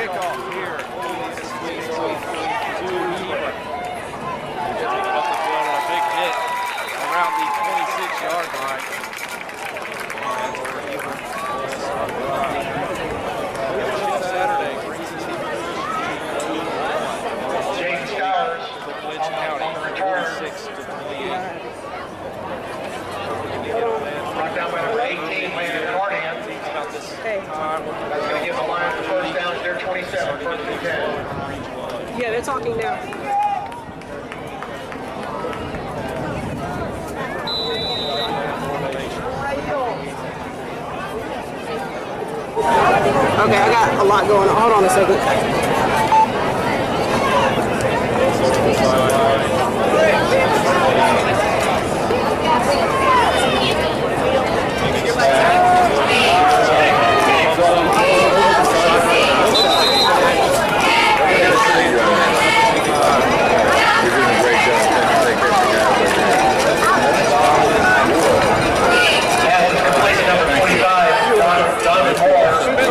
kickoff here to Hebron. Taking up the field on a big hit around the 26-yard line. And Hebron Saturday brings us James Scholars Lynch County 46-28. Down by number 18, Landon Cardian. About this time, That's going to give the Lions the first down to their 27, first and 10. Yeah, they're talking now. Okay, I got a lot going on. Hold on a second.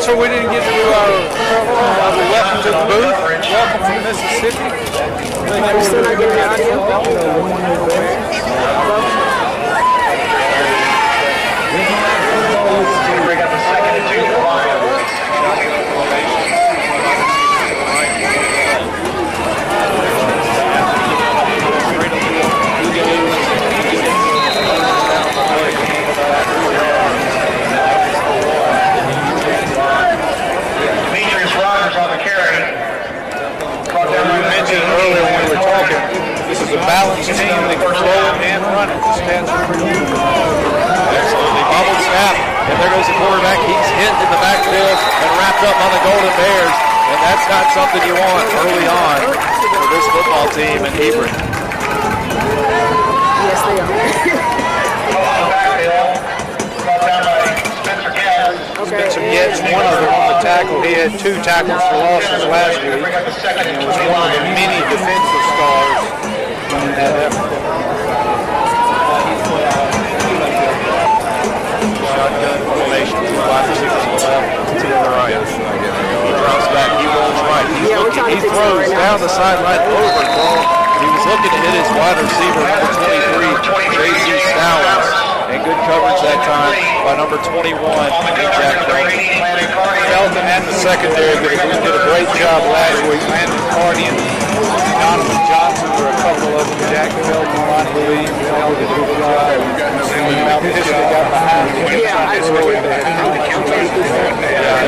So we didn't get to welcome to the booth. Welcome to Mississippi. Still not getting the audio? Bring up the second and 2 for the Lions. Earlier when we were talking, this is a balanced team that can throw it and run it. Absolutely. Bubble snap, and there goes the quarterback. He's hit in the backfield and wrapped up on the Golden Bears, and that's not something you want early on for this football team in Hebron. Yes, they are. Spencer Getz, one of them on the tackle. He had 2 tackles for losses last week. He was one of the many defensive stars in that effort. Shotgun formation, 2 wide receivers to the left, 2 to the right. He drops back, he rolls right. He throws down the sideline over. He was looking to hit his wide receiver, number 23, J.C. Stallings. And good coverage that time by number 21, Jack Felton at the secondary, but he did a great job last week. Landon Cardian, Donovan Johnson were a couple of them. Jack Felton, Ronnie Lee, Felton did a good job. They got behind him. Yeah, I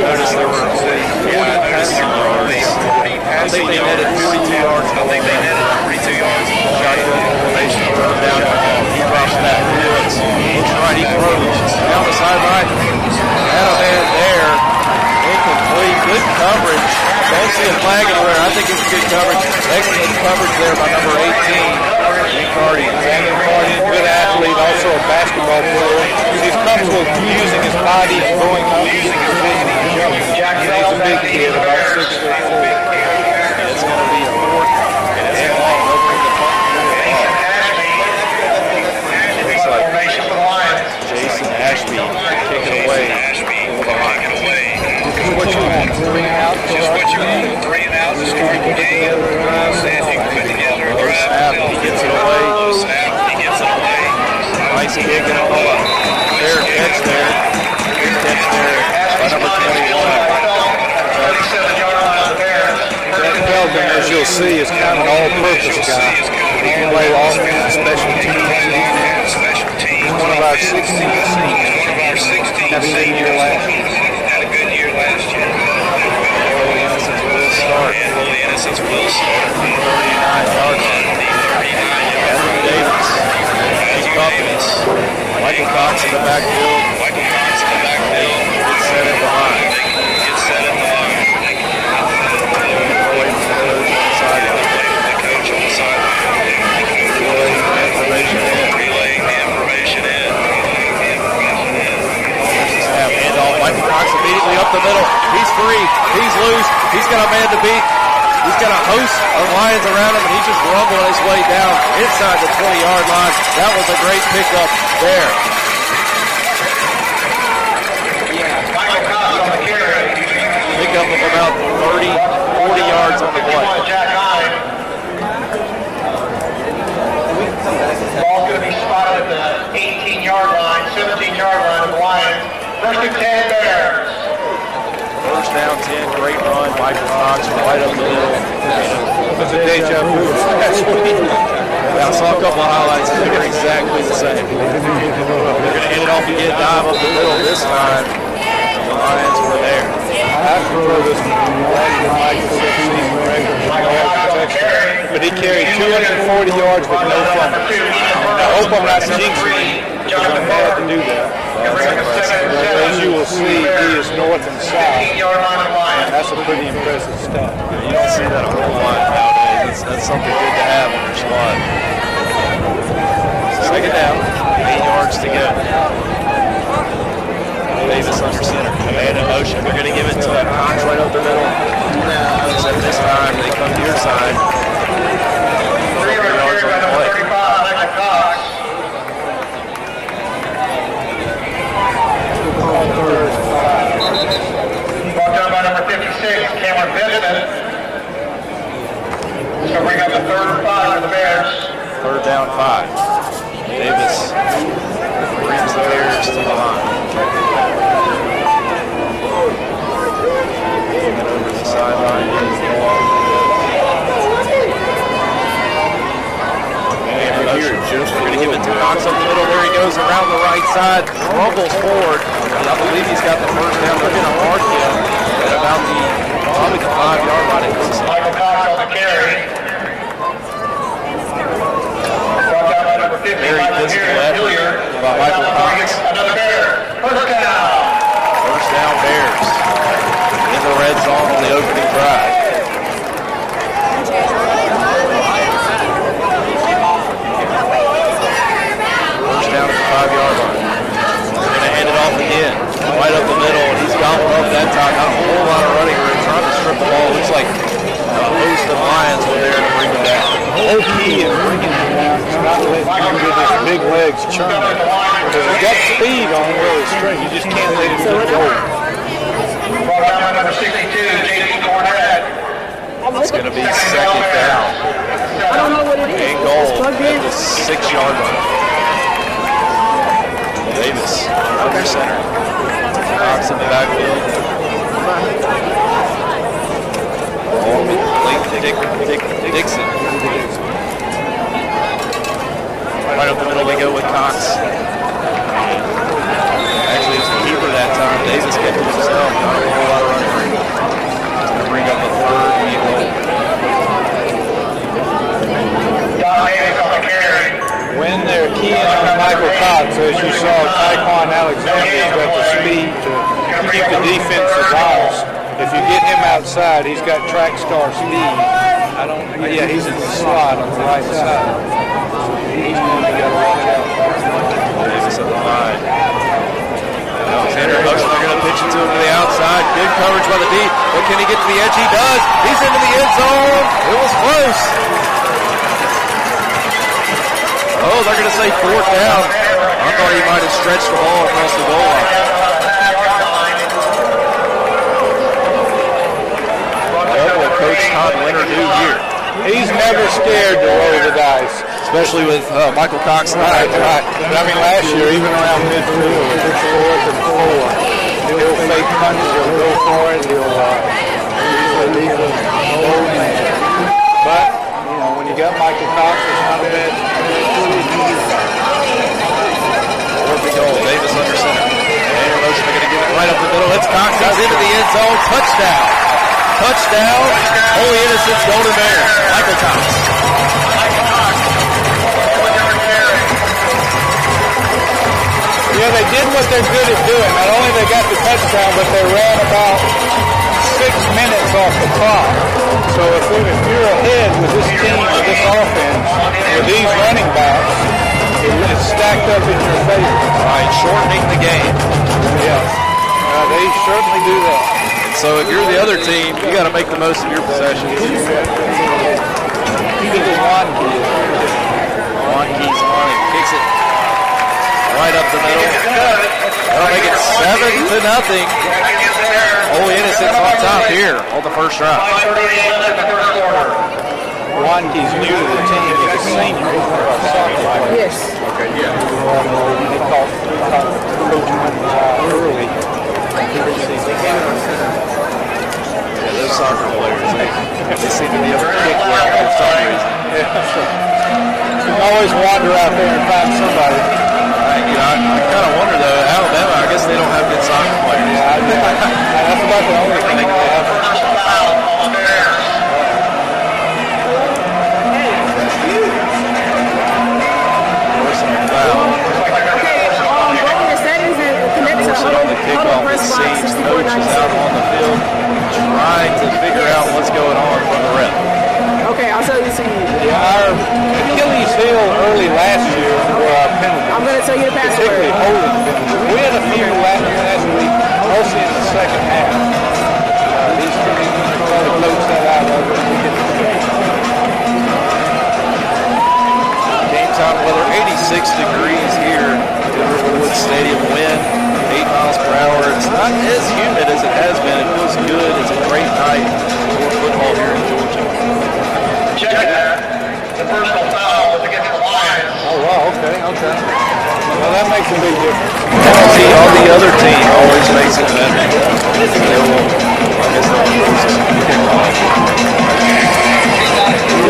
noticed there were passing yards. I think they netted 42 yards. I think they netted 42 yards. Shotgun formation down. He drops back. Looks right, he throws down the sideline. Had a man there. Incomplete. Good coverage. Don't see a flag anywhere. I think it's good coverage. Excellent coverage there by number 18, Cardian. Cardian, good athlete, also a basketball player. He's comfortable using his body and going up, using his vision. He's a big kid, about 6'4". It's going to be a 4th and long. Opening the punt. Jason Ashby kick it away for the Lions. This is what you want. 3 and out. Just what you want. 3 and out to start the game. Put together a drive. He gets it away. He gets it away. Nice kick and a pull up. Fair catch there. Good catch there by number 21. 37-yard line of the Bears. That Felton, as you'll see, is kind of an all-purpose guy. He can play offense, special teams. One of our 16 seniors. Had a good year last year. The Innocents will start. 39-yard line. Adam Davis. He's Davis. Michael Cox in the backfield. Gets set in the line. Waiting for the coach on the sideline. Relaying the information in. Michael Cox immediately up the middle. He's free. He's loose. He's got a man to beat. He's got a host of Lions around him, and he's just rumbling his way down inside the 20-yard line. That was a great pickup there. Big pickup of about 30, 40 yards on the play. Jack Hine. Ball's going to be spotted at the 18-yard line, 17-yard line of the Lions. First and 10 Bears. First down 10, great run. Michael Cox right up the middle. It was a deja vu. I saw a couple of highlights and they're exactly the same. They're going to hand it off again, dive up the middle this time. The Lions were there. I have to throw this one to Michael 16 record protection. But he carried 240 yards with no fumbles. I hope I'm not jinxing him because I'm glad to do that. As you will see, he is north and south. That's a pretty impressive stat. You don't see that a whole lot nowadays. That's something good to have in your squad. Second down, 8 yards to go. Davis under center, command in motion. They're going to give it to Cox right up the middle. Except this time they come to your side. 3 yards on the play. 35, Michael Cox. Brought down by number 56, Cameron Benjamin. So bring up the 3rd and 5 for the Bears. 3rd down 5. Davis brings the Bears to the line. Moving over the sideline. We're going to give it to Cox up the middle. There he goes around the right side. Rumbles forward. I believe he's got the first down. They're going to mark him at about probably the 5-yard line. Michael Cox on the carry. Brought down by number 50. Very physical effort by Michael Cox. Another Bear. First down. First down Bears. In the red zone on the opening drive. First down at the 5-yard line. They're going to hand it off again. Right up the middle, and he's gobbled up that time. Not a whole lot of running room. Trying to strip the ball. Looks like a host of Lions were there to bring him down. The whole key in bringing him down is not letting him get his big legs churning. Because he's got speed on where he's string. You just can't let him get going. Brought down by number 62, J.D. Cornett. It's going to be second down. I don't know what it is. And goal It's plugged in. at the 6-yard line. Davis under center. Cox in the backfield. Dixon. Right up the middle we go with Cox. Actually, it's the keeper that time. Davis kept it himself. Not a whole lot of running room. He's going to bring up the 3rd and goal. When they're keying on Michael Cox, as you saw, Tyquan Alexander's got the speed to keep the defensive honest. If you get him outside, he's got track star speed. He's in the slot on the right side. He's one you got to watch out for. Davis at the 5. Alexander motion, they're going to pitch it to him to the outside. Good coverage by the deep. But can he get to the edge? He does. He's into the end zone. It was close. Oh, they're going to say 4th down. I thought he might have stretched the ball across the goal line. What will Coach Todd Winter do here? He's never scared to roll the dice. Especially with Michael Cox. Right. But I mean, last year, even around midfield, it's 4th and 4. He'll fake punches, he'll go for it, he'll leave the old man. But, you know, when you got Michael Cox, it's not a bad. Goal. Davis under center. Air motion, they're going to give it right up the middle. It's Cox. He's into the end zone. Touchdown. Touchdown. Holy Innocents, Golden Bears. Michael Cox. Yeah, they did what they're good at doing. Not only they got the touchdown, but they ran about 6 minutes off the clock. So if you're ahead with this team, with this offense, with these running backs, it's stacked up in your favor. Right, shortening the game. Yeah, they certainly do that. So if you're the other team, you got to make the most of your possessions. He did the one key. One key's on it. Kicks it right up the middle. They'll make it 7-0. Ole Miss is on top here on the first drive. Wanke's new to the team. He's a senior. Yes. Okay, yeah. They caught Coach Wynn early. Yeah, those soccer players, they seem to be able to kick well for some reason. You can always wander out there and find somebody. I kind of wonder, though, Alabama, I guess they don't have good soccer players. Yeah, that's about the only thing they have. On the kickoff, it seems coach is out on the field trying to figure out what's going on from the ref. Okay, I'll tell you soon. Yeah, our Achilles heel early last year were our penalties. I'm going to tell you the password. Particularly holding penalties. We had a few last week, mostly in the second half. These teams try to coach that out of it. Game time weather, 86 degrees here at Riverwood Stadium. Wind 8 miles per hour. It's not as humid as it has been. It feels good. It's a great night for football here in Georgia. Check that. The personal foul was against the Lions. Oh, wow, okay. Well, that makes a big difference. Penalty on the other team always makes it better. They will, I guess they'll lose kickoff.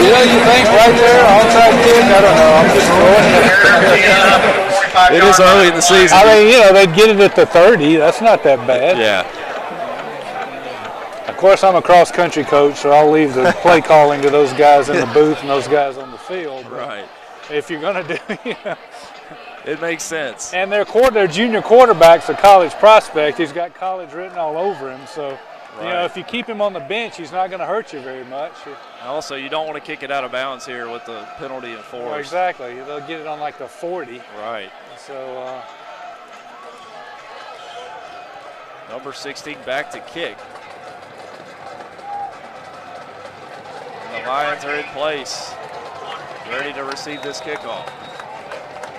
Yeah, you think right there, onside kick? I don't know. I'm just throwing it. It is early in the season. I mean, they'd get it at the 30. That's not that bad. Yeah. Of course, I'm a cross-country coach, so I'll leave the play calling to those guys in the booth and those guys on the field. But right. If you're going to do it makes sense. And their junior quarterback's a college prospect. He's got college written all over him. So, if you keep him on the bench, he's not going to hurt you very much. Also, you don't want to kick it out of bounds here with the penalty enforced. Well, exactly. They'll get it on like the 40. Right. So, number 16 back to kick. And the Lions are in place, ready to receive this kickoff.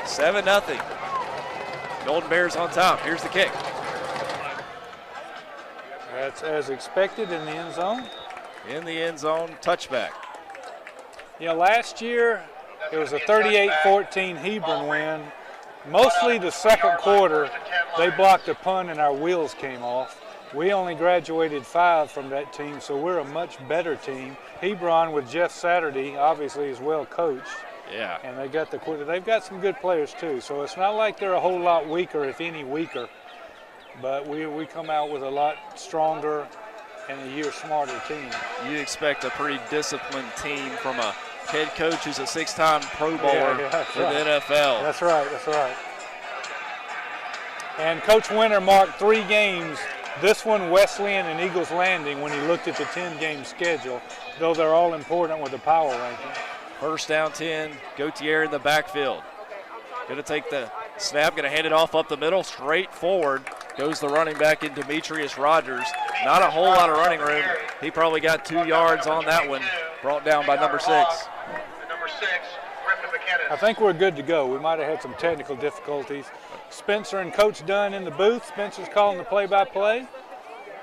7-0. Golden Bears on top. Here's the kick. That's as expected in the end zone. In the end zone, touchback. Last year it was a 38-14 Hebron win. Mostly the second quarter, they blocked a punt and our wheels came off. We only graduated 5 from that team, so we're a much better team. Hebron with Jeff Saturday obviously is well coached. Yeah. And they've got some good players too. So it's not like they're a whole lot weaker, if any weaker. But we come out with a lot stronger and a year smarter team. You expect a pretty disciplined team from a head coach who's a 6-time Pro Bowler in the NFL. That's right. And Coach Winter marked 3 games, this one, Wesleyan and Eagles Landing, when he looked at the 10-game schedule, though they're all important with the power ranking. First down 10, Gautier in the backfield. Going to take the snap, going to hand it off up the middle, straight forward. Goes the running back in Demetrius Rogers. Not a whole lot of running room. He probably got 2 yards on that one, brought down by number 6. I think we're good to go. We might have had some technical difficulties. Spencer and Coach Dunn in the booth. Spencer's calling the play-by-play.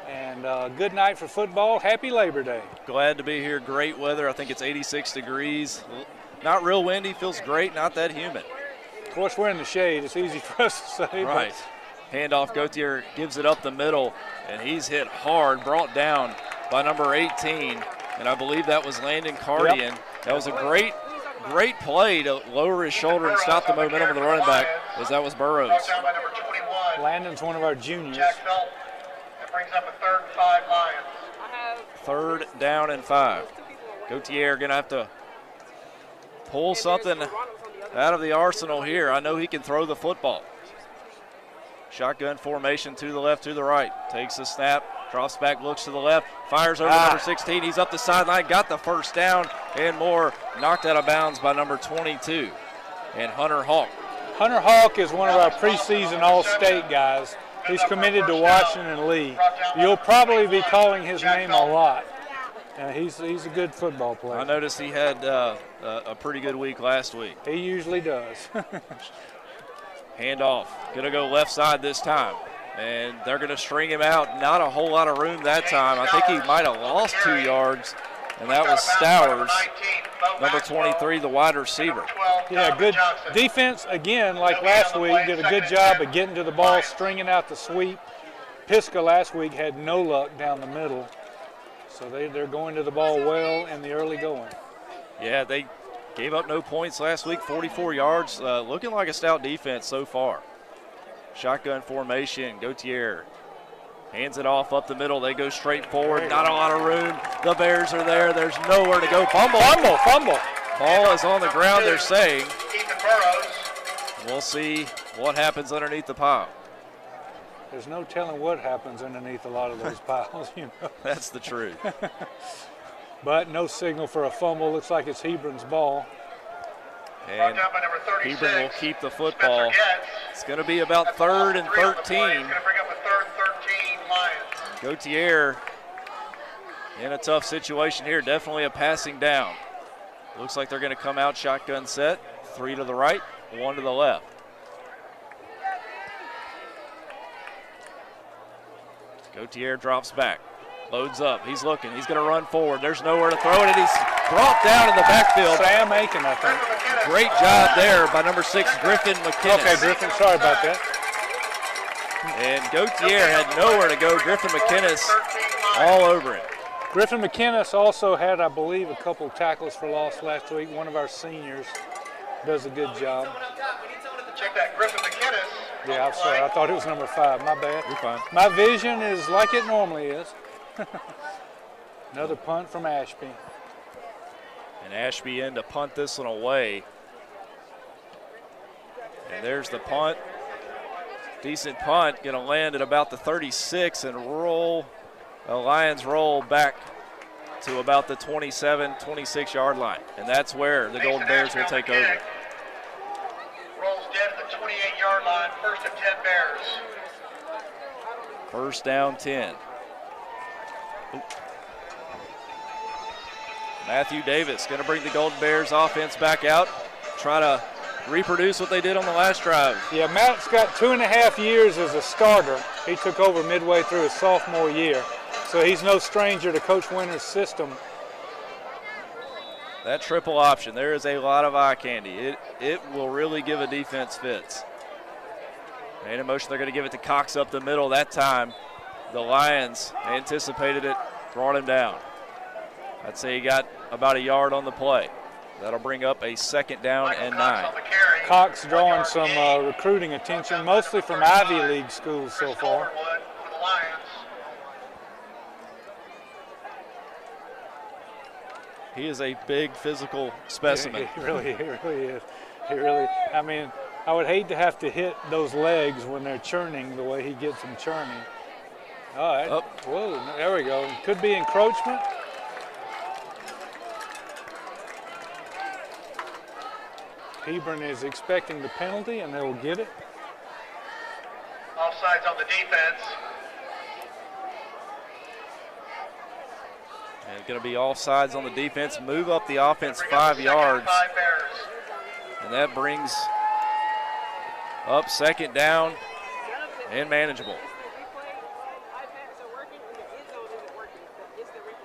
And good night for football. Happy Labor Day. Glad to be here. Great weather. I think it's 86 degrees. Not real windy. Feels great. Not that humid. Of course, we're in the shade. It's easy for us to say. Right. Handoff, Gautier gives it up the middle, and he's hit hard, brought down by number 18. And I believe that was Landon Cardian. Yep. That was a great play to lower his shoulder and stop the momentum of the running back, as that was Burrows. Landon's one of our juniors. Brings up a 3rd and 5 Lions. 3rd down and 5. Gautier going to have to pull something out of the arsenal here. I know he can throw the football. Shotgun formation to the left, to the right. Takes the snap, drops back, looks to the left, fires over number 16. He's up the sideline, got the first down and more. Knocked out of bounds by number 22. And Hunter Hawk. Hunter Hawk is one of our preseason All-State guys. He's committed to Washington Lee. You'll probably be calling his name a lot. He's a good football player. I noticed he had a pretty good week last week. He usually does. Handoff, gonna go left side this time. And they're gonna string him out. Not a whole lot of room that time. I think he might have lost 2 yards, and that was Stowers, number 23, the wide receiver. Yeah, good defense again, like last week, did a good job of getting to the ball, stringing out the sweep. Pisgah last week had no luck down the middle, so they're going to the ball well in the early going. Yeah, they gave up no points last week, 44 yards, looking like a stout defense so far. Shotgun formation, Gautier hands it off up the middle. They go straight forward, not a lot of room. The Bears are there. There's nowhere to go. Fumble. Ball is on the ground, they're saying. We'll see what happens underneath the pile. There's no telling what happens underneath a lot of those piles, you know. That's the truth. But no signal for a fumble. Looks like it's Hebron's ball. And Hebron will keep the football. It's going to be about 3rd and 13. Gautier in a tough situation here. Definitely a passing down. Looks like they're going to come out shotgun set. 3 to the right, 1 to the left. Gautier drops back. Loads up. He's looking. He's going to run forward. There's nowhere to throw it, and he's brought down in the backfield. Sam Aiken, I think. Great job there by number 6, Griffin McKinnis. Okay, Griffin, sorry about that. And Gautier had nowhere to go. Griffin McKinnis all over him. Griffin McKinnis also had, I believe, a couple of tackles for loss last week. One of our seniors does a good job. Check that, Griffin McKinnis. Yeah, I'm sorry. I thought it was number 5. My bad. You're fine. My vision is like it normally is. Another punt from Ashby. And Ashby in to punt this one away. And there's the punt. Decent punt, going to land at about the 36 and roll. The Lions roll back to about the 27, 26-yard line. And that's where the Golden Bears will take over. Rolls dead at the 28-yard line, 1st and 10 Bears. First down 10. Matthew Davis going to bring the Golden Bears offense back out, try to reproduce what they did on the last drive. Yeah, Matt's got 2.5 years as a starter. He took over midway through his sophomore year, so he's no stranger to Coach Winter's system. That triple option, there is a lot of eye candy. It will really give a defense fits. And in motion, they're going to give it to Cox up the middle that time. The Lions anticipated it, brought him down. I'd say he got about a yard on the play. That'll bring up a 2nd down and 9. Cox drawing some recruiting attention, mostly from Ivy League schools so far. He is a big physical specimen. He really is. He really, I mean, I would hate to have to hit those legs when they're churning the way he gets them churning. All right. Whoa, there we go. Could be encroachment. Hebron is expecting the penalty, and they will get it. Offsides on the defense. And it's going to be offsides on the defense. Move up the offense 5 yards. And that brings up 2nd down and manageable.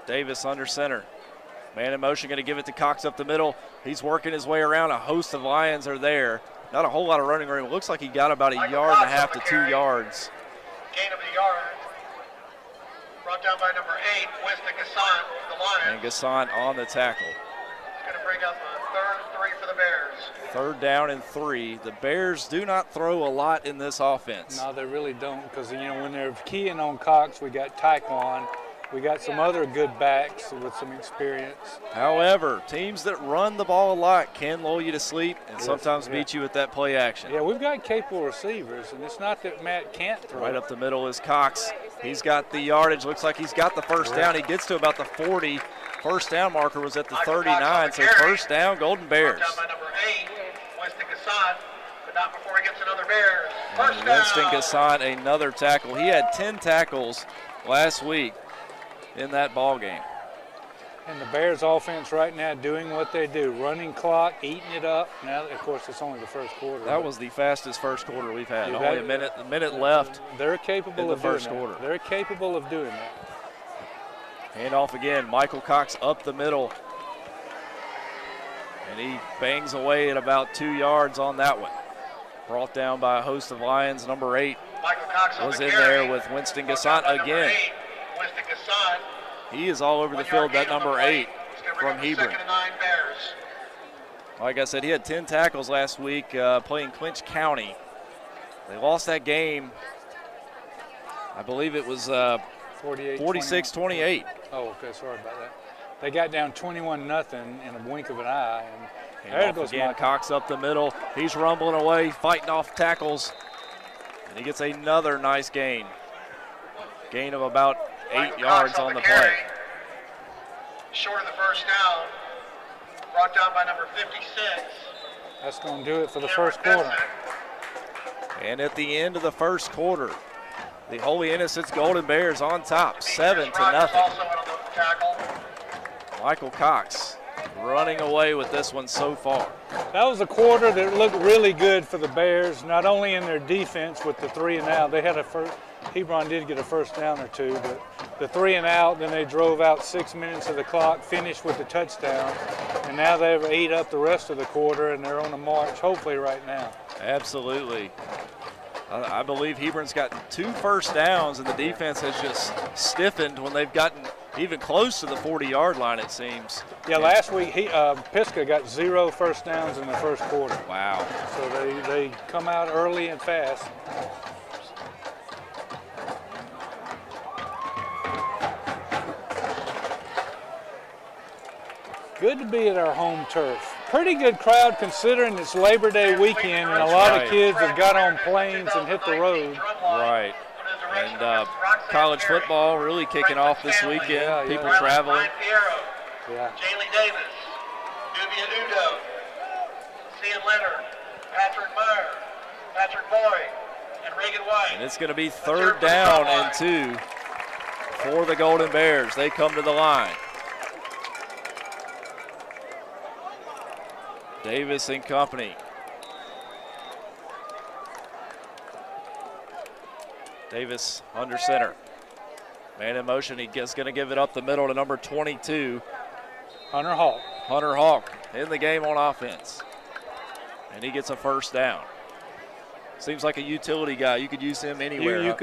Davis under center. Man in motion, going to give it to Cox up the middle. He's working his way around. A host of Lions are there. Not a whole lot of running room. It looks like he got about a yard and a half to 2 yards. Gain of a yard. Brought down by number 8, Winston Gassant, the Lions. And Gassant on the tackle. It's going to bring up a 3rd and 3 for the Bears. 3rd down and 3. The Bears do not throw a lot in this offense. No, they really don't, because, you know, when they're keying on Cox, we got Taekwon. We got some other good backs with some experience. However, teams that run the ball a lot can lull you to sleep and sometimes beat you with that play action. Yeah, we've got capable receivers, and it's not that Matt can't throw. Right up the middle is Cox. He's got the yardage. Looks like he's got the 1st down. He gets to about the 40. 1st down marker was at the 39, so 1st down, Golden Bears. Down by number 8, Winston Gassant, but not before he gets another Bears. 1st down. Winston Gassant, another tackle. He had 10 tackles last week in that ball game. And the Bears offense right now doing what they do, running clock, eating it up. Now, of course, it's only the first quarter. That was the fastest first quarter we've had. You've Only had a minute left. They're capable of doing first quarter. that. They're capable of doing that. Hand off again. Michael Cox up the middle. And he bangs away at about 2 yards on that one. Brought down by a host of Lions. Number 8 was in there with Winston Gassant again. Winston Gassant. He is all over the field, that number 8 from Hebron. Like I said, he had 10 tackles last week playing Clinch County. They lost that game. I believe it was 46-28. Oh, okay, sorry about that. They got down 21-0 in a blink of an eye. And there goes again, Cox up the middle. He's rumbling away, fighting off tackles. And he gets another nice gain. Gain of about 8 yards on the play. Short of the first down. Brought down by number 56. That's going to do it for the first quarter. And at the end of the first quarter, the Holy Innocents Golden Bears on top, 7-0. Michael Cox running away with this one so far. That was a quarter that looked really good for the Bears, not only in their defense with the 3 and out. They had a first, Hebron did get a first down or two, but the 3 and out, then they drove out 6 minutes of the clock, finished with the touchdown, and now they've ate up the rest of the quarter and they're on a march, hopefully right now. Absolutely. I believe Hebron's gotten 2 first downs, and the defense has just stiffened when they've gotten even close to the 40-yard line, it seems. Yeah, last week Pisgah got 0 first downs in the first quarter. Wow. So they come out early and fast. Good to be at our home turf. Pretty good crowd considering it's Labor Day weekend and a lot of kids have got on planes and hit the road. Right. And college football really kicking off this weekend. People traveling. Yeah. Jaylee Davis, Dubia Udo, Cian Leonard, Patrick Meyer, Patrick Boyd, and Reagan White. And it's going to be 3rd down and 2 for the Golden Bears. They come to the line. Davis and company. Davis under center. Man in motion. He's going to give it up the middle to number 22. Hunter Hawk. Hunter Hawk in the game on offense. And he gets a first down. Seems like a utility guy. You could use him anywhere.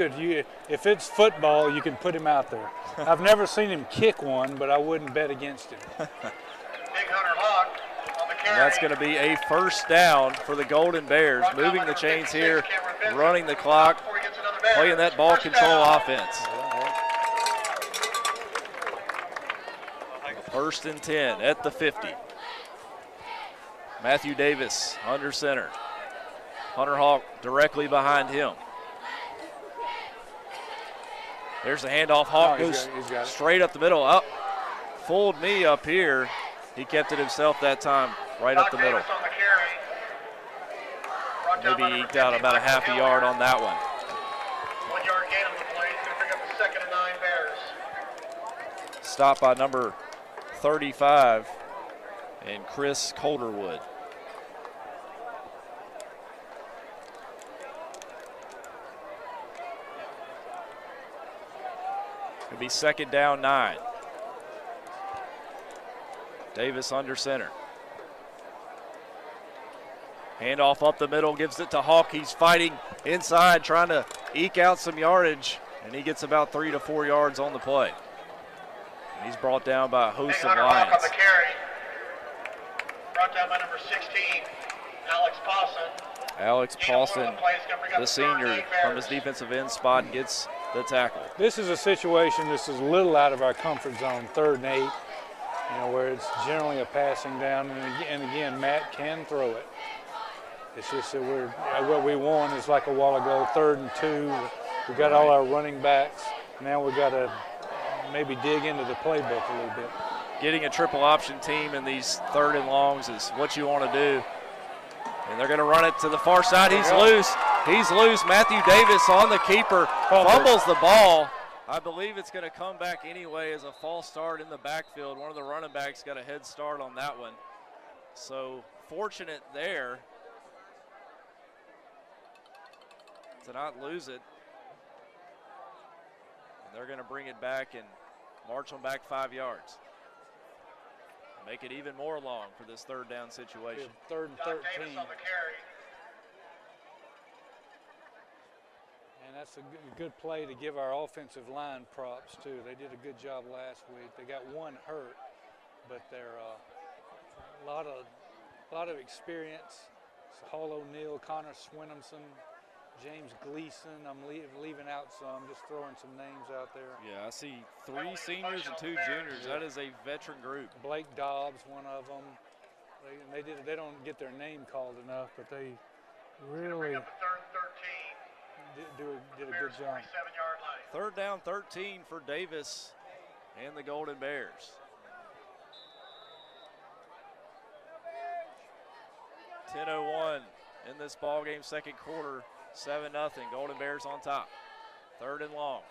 If it's football, you can put him out there. I've never seen him kick one, but I wouldn't bet against him. Big Hunter Hawk. And that's going to be a first down for the Golden Bears, moving the chains here, running the clock, playing that ball control offense. 1st and 10 at the 50. Matthew Davis under center. Hunter Hawk directly behind him. There's the handoff. Hawk goes straight up the middle. Up, fooled me up here. He kept it himself that time, right up the middle. Maybe eked out about a half a yard on that one. 1 yard gain on the play. He's going to pick up the 2nd and 9 Bears. Stopped by number 35 and Chris Calderwood. It'll be 2nd down 9. Davis under center. Handoff up the middle, gives it to Hawk. He's fighting inside, trying to eke out some yardage, and he gets about 3 to 4 yards on the play. And he's brought down by a host of Lions. On the carry. Brought down by number 16, Alex Pawson. Alex Pawson, the senior from his defensive end spot, gets the tackle. This is a situation, this is a little out of our comfort zone, 3rd and 8, where it's generally a passing down, and again, Matt can throw it. It's just that what we won is like a while ago, 3rd and 2. We got all our running backs. Now we got to maybe dig into the playbook a little bit. Getting a triple option team in these 3rd and longs is what you want to do. And they're going to run it to the far side. He's loose. He's loose. Matthew Davis on the keeper, fumbles the ball, I believe it's going to come back anyway as a false start in the backfield. One of the running backs got a head start on that one. So fortunate there to not lose it. And they're going to bring it back and march them back 5 yards. Make it even more long for this third down situation. Third and 13. And that's a good play to give our offensive line props, too. They did a good job last week. They got one hurt, but they're a lot of experience. It's Hall O'Neill, Connor Swinamson, James Gleason. I'm leaving out some, just throwing some names out there. Yeah, I see 3 seniors and 2 juniors. That is a veteran group. Blake Dobbs, one of them. They don't get their name called enough, but they really did a good job. Third down 13 for Davis and the Golden Bears. 10:01 in this ball game, second quarter, 7-0. Golden Bears on top. Third and long.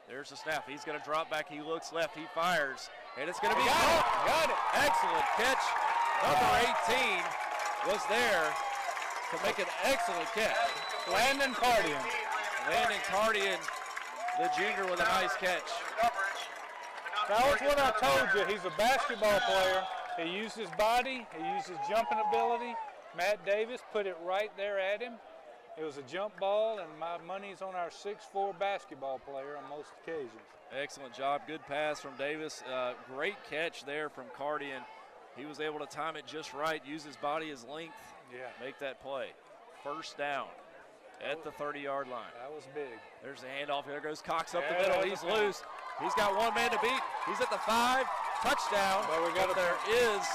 There's the snap. He's going to drop back. He looks left. He fires, and it's going to be caught. Got it. Excellent catch. Number 18 was there to make an excellent catch. Landon Cardian. Landon Cardian, the junior, with a nice catch. That was what I told you. He's a basketball player. He used his body. He used his jumping ability. Matt Davis put it right there at him. It was a jump ball, and my money's on our 6'4" basketball player on most occasions. Excellent job. Good pass from Davis. Great catch there from Cardian. He was able to time it just right, use his body, his length, make that play. First down at the 30-yard line. That was big. There's the handoff. There goes Cox up the middle. He's loose. He's got one man to beat. He's at the 5. Touchdown. But there is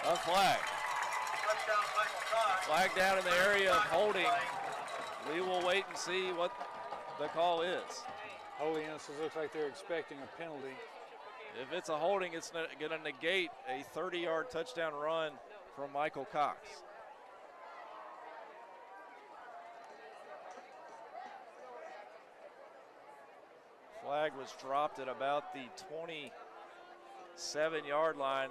a flag. Flag down in the area of holding. We will wait and see what the call is. Holy Innocents looks like they're expecting a penalty. If it's a holding, it's going to negate a 30-yard touchdown run from Michael Cox. Flag was dropped at about the 27-yard line,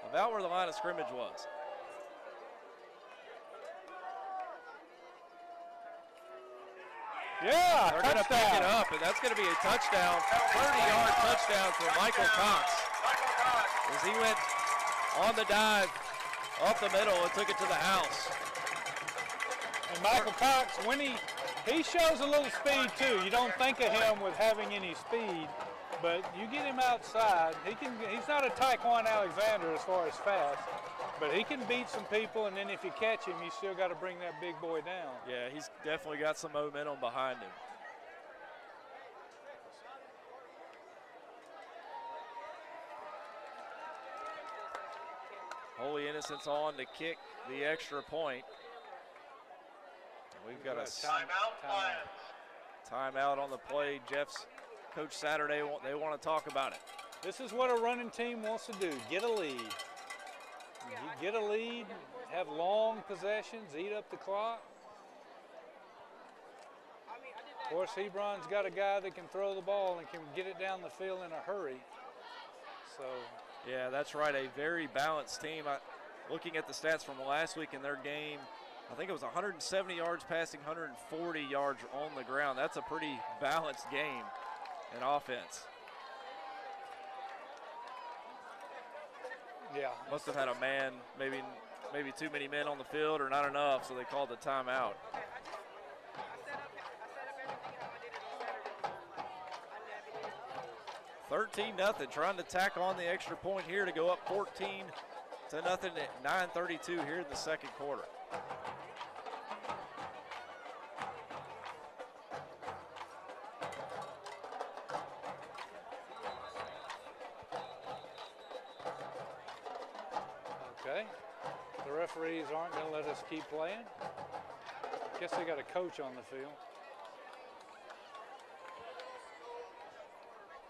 about where the line of scrimmage was. Yeah, they're going to pick it up, and that's going to be a touchdown, 30-yard touchdown for Michael Cox. As he went on the dive up the middle and took it to the house. And Michael Cox, when he shows a little speed too. You don't think of him with having any speed, but you get him outside. He's not a Taekwon Alexander as far as fast, but he can beat some people, and then if you catch him, you still got to bring that big boy down. Yeah, he's definitely got some momentum behind him. Holy Innocents on to kick the extra point. We've got a timeout on the play. Jeff's Coach Saturday, they want to talk about it. This is what a running team wants to do, get a lead. Get a lead, have long possessions, eat up the clock. Of course, Hebron's got a guy that can throw the ball and can get it down the field in a hurry. So, yeah, that's right, a very balanced team. Looking at the stats from last week in their game, I think it was 170 yards passing, 140 yards on the ground. That's a pretty balanced game in offense. Yeah. Must have had a man, maybe too many men on the field or not enough, so they called the timeout. (13-0), trying to tack on the extra point here to go up 14-0 at 9:32 here in the second quarter. Okay, the referees aren't going to let us keep playing. Guess they got a coach on the field.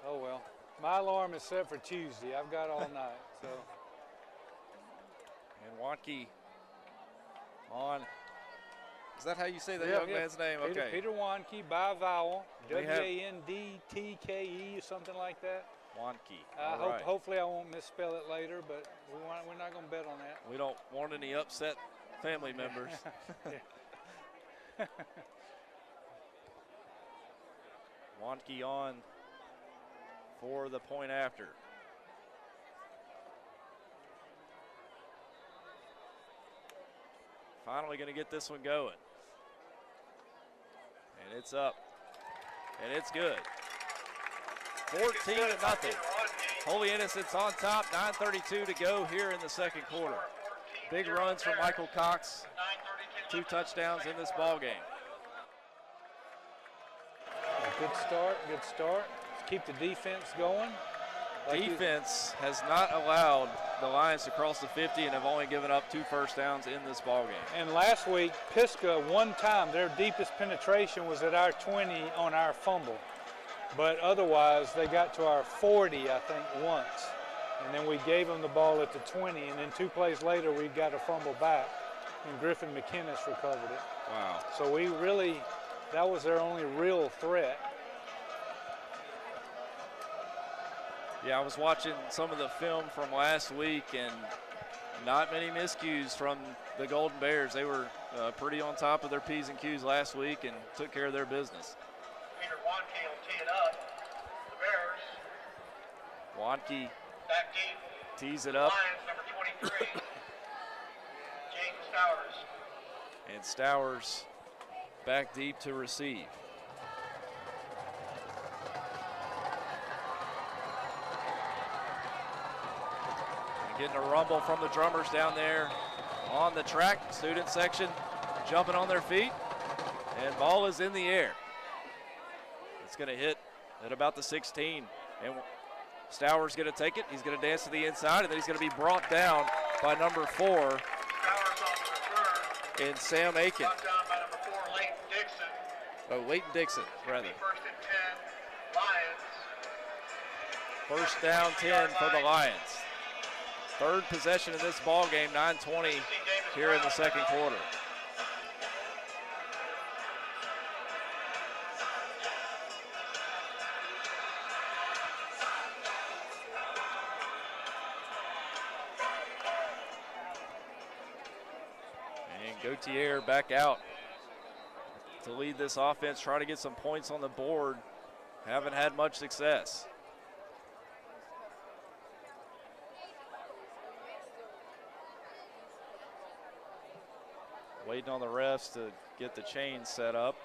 Oh well, my alarm is set for Tuesday. I've got all night, so. And Watke on Is that how you say the young man's name? Okay. Peter Wandke, by vowel, We have- Wandtke or something like that. Wandke. All right. Hopefully I won't misspell it later, but we're not going to bet on that. We don't want any upset family members. Wandke on for the point after. Finally going to get this one going. And it's up. And it's good. 14-0. Holy Innocents on top. 9:32 to go here in the second quarter. Big runs from Michael Cox. 2 touchdowns in this ball game. Good start. Let's keep the defense going. Defense has not allowed the Lions to cross the 50 and have only given up 2 first downs in this ball game. And last week, Pisgah, one time, their deepest penetration was at our 20 on our fumble. But otherwise, they got to our 40, I think, once. And then we gave them the ball at the 20, and then 2 plays later, we got a fumble back, and Griffin McInnes recovered it. Wow. So we really, that was their only real threat. Yeah, I was watching some of the film from last week, and not many miscues from the Golden Bears. They were pretty on top of their P's and Q's last week and took care of their business. Peter Wandke will tee it up. The Bears. Wandke Back deep. tees it up. Lions, number 23. James Stowers. And Stowers back deep to receive. Getting a rumble from the drummers down there on the track. Student section jumping on their feet. And ball is in the air. It's going to hit at about the 16. And Stowers going to take it. He's going to dance to the inside, and then he's going to be brought down by number 4 Stowers on the return. in Sam Aiken. Brought down by number 4, Leighton Dixon. Oh, Leighton Dixon, rather. First and 10, Lions. First down 10 for the Lions. Third possession in this ball game, 9:20 here in the second quarter. And Gautier back out to lead this offense, try to get some points on the board. Haven't had much success. Waiting on the refs to get the chains set up.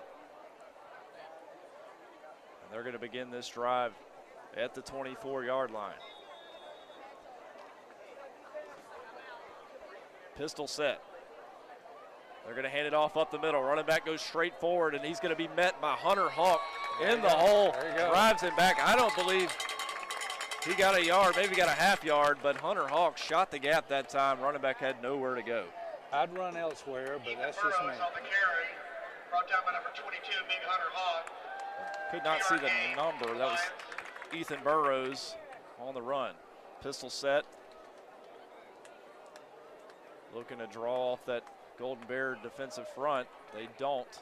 And they're going to begin this drive at the 24-yard line. Pistol set. They're going to hand it off up the middle. Running back goes straight forward, and he's going to be met by Hunter Hawk in the hole. Drives him back. I don't believe he got a yard, maybe got a half yard, but Hunter Hawk shot the gap that time. Running back had nowhere to go. I'd run elsewhere, but that's just me. On the carry, brought down by number 22, Big Hunter Hawk. Could not see the number. That was Ethan Burrows on the run. Pistol set. Looking to draw off that Golden Bear defensive front. They don't.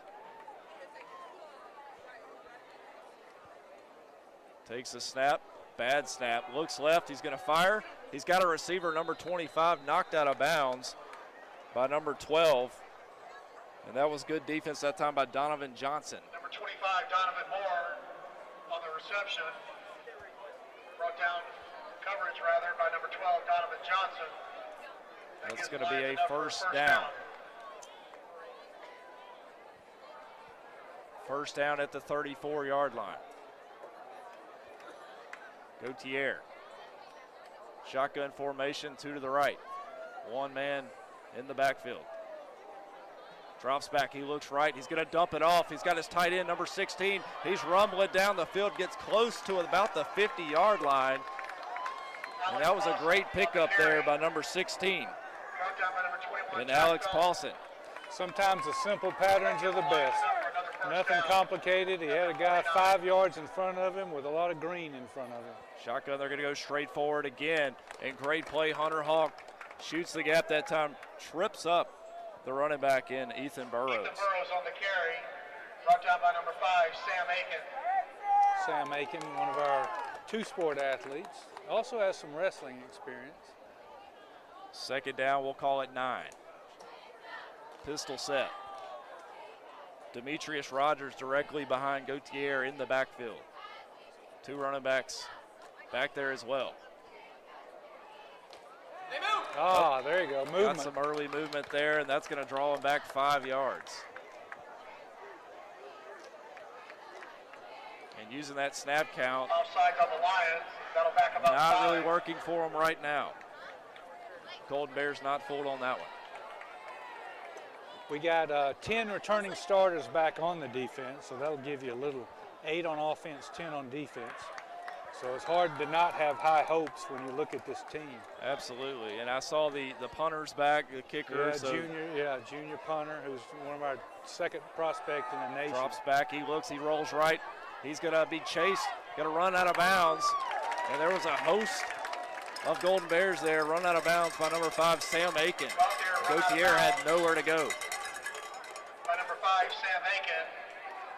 Takes a snap. Bad snap. Looks left. He's going to fire. He's got a receiver, number 25, knocked out of bounds by number 12. And that was good defense that time by Donovan Johnson. Number 25, Donovan Moore on the reception. Brought down coverage, rather, by number 12, Donovan Johnson. That's going to be a first down. First down at the 34-yard line. Gautier. Shotgun formation, 2 to the right. One man in the backfield. Drops back, he looks right. He's going to dump it off. He's got his tight end, number 16. He's rumbling down the field, gets close to about the 50-yard line. And that was a great pickup there by number 16. And Alex Paulson. Sometimes the simple patterns are the best. Nothing complicated. He had a guy 5 yards in front of him with a lot of green in front of him. Shotgun, they're going to go straight forward again. And great play, Hunter Hawk shoots the gap that time, trips up the running back in Ethan Burrows. Ethan Burrows on the carry, brought down by number 5, Sam Aiken. Sam Aiken, one of our two-sport athletes, also has some wrestling experience. Second down, we'll call it 9. Pistol set. Demetrius Rogers directly behind Gautier in the backfield. 2 running backs back there as well. Ah, there you go, movement. Got some early movement there, and that's going to draw him back 5 yards. And using that snap count, Offsides on the Lions. That'll back them up not 5. really working for them right now. Golden Bears not fooled on that one. We got 10 returning starters back on the defense, so that'll give you a little 8 on offense, 10 on defense. So it's hard to not have high hopes when you look at this team. Absolutely, and I saw the punters back, the kicker. Yeah, junior punter, who's one of our second prospect in the nation. Drops back, he looks, he rolls right. He's going to be chased, going to run out of bounds. And there was a host of Golden Bears there, run out of bounds by number 5, Sam Aiken. Gautier had nowhere to go. By number 5, Sam Aiken,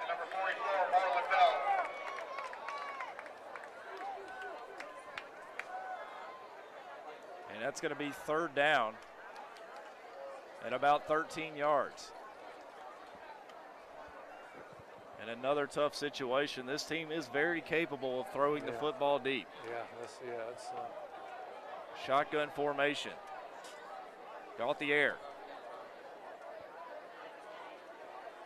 and number 44, Marlon Bell. And that's going to be third down at about 13 yards. And another tough situation. This team is very capable of throwing the football deep. It's Shotgun formation. Got the air.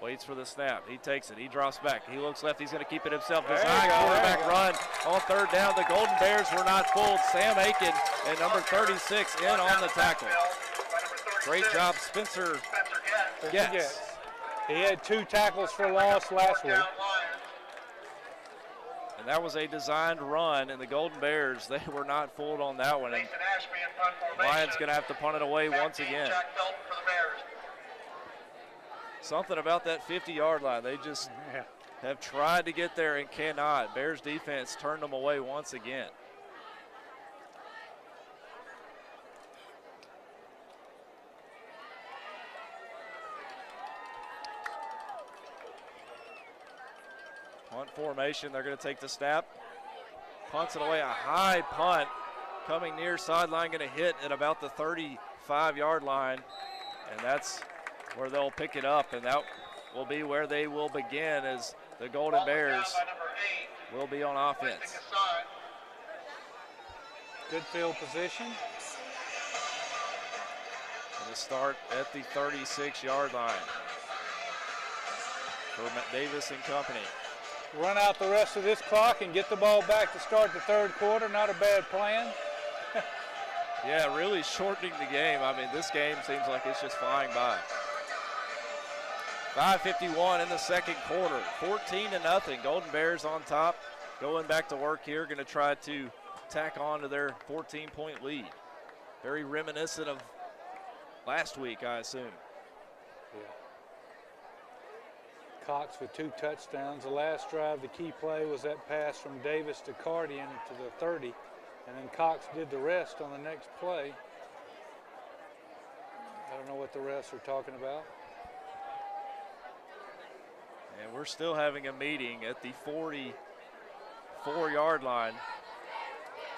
Waits for the snap. He takes it. He drops back. He looks left. He's going to keep it himself. Design quarterback run on third down. The Golden Bears were not fooled. Sam Aiken and number 36 in on the tackle. Great job, Spencer Getz. He had 2 tackles for loss last week. And that was a designed run, and the Golden Bears, they were not fooled on that one. And Lions going to have to punt it away once again. Something about that 50-yard line. They just have tried to get there and cannot. Bears defense turned them away once again. Punt formation, they're going to take the snap. Punts it away, a high punt coming near sideline, going to hit at about the 35-yard line. And that's where they'll pick it up, and that will be where they will begin as the Golden Bears will be on offense. Good field position. Going to start at the 36-yard line for Davis and company. Run out the rest of this clock and get the ball back to start the third quarter. Not a bad plan. Yeah, really shortening the game. I mean, this game seems like it's just flying by. 5:51 in the second quarter. 14-0. Golden Bears on top. Going back to work here. Going to try to tack on to their 14-point lead. Very reminiscent of last week, I assume. Yeah. Cox with 2 touchdowns. The last drive, the key play was that pass from Davis to Cardian to the 30, and then Cox did the rest on the next play. I don't know what the refs are talking about. And we're still having a meeting at the 44-yard line.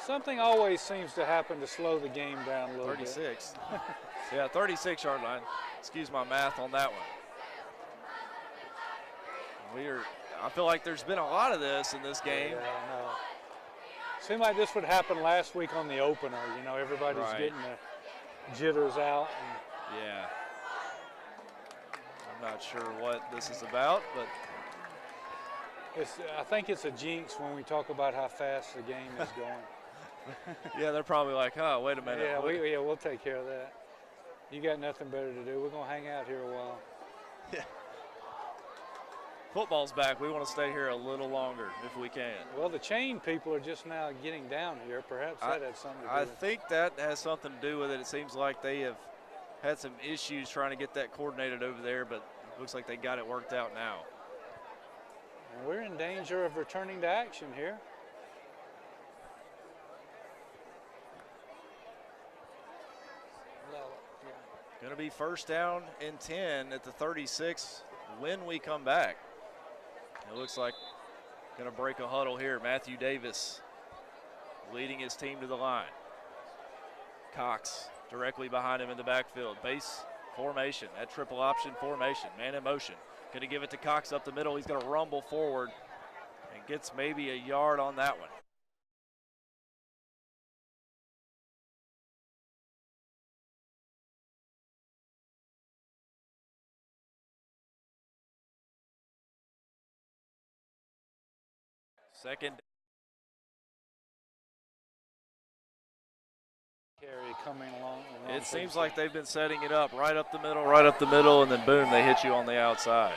Something always seems to happen to slow the game down a little 36. Yeah, 36-yard line. Excuse my math on that one. I feel like there's been a lot of this in this game. Yeah, I know. Seemed like this would happen last week on the opener. You know, everybody's getting the jitters out. Yeah. I'm not sure what this is about, but I think it's a jinx when we talk about how fast the game is going. Yeah, they're probably like, oh, wait a minute. Yeah, we'll take care of that. You got nothing better to do. We're going to hang out here a while. Yeah. Football's back. We want to stay here a little longer if we can. Well, the chain people are just now getting down here. Perhaps that had something to do with it. I think that has something to do with it. It seems like they have had some issues trying to get that coordinated over there, but it looks like they got it worked out now. And we're in danger of returning to action here. Going to be first down and 10 at the 36 when we come back. It looks like going to break a huddle here. Matthew Davis leading his team to the line. Cox directly behind him in the backfield. Base formation, that triple option formation, man in motion. Going to give it to Cox up the middle. He's going to rumble forward and gets maybe a yard on that one. Second. Carry coming along. It seems like they've been setting it up right up the middle, and then boom, they hit you on the outside.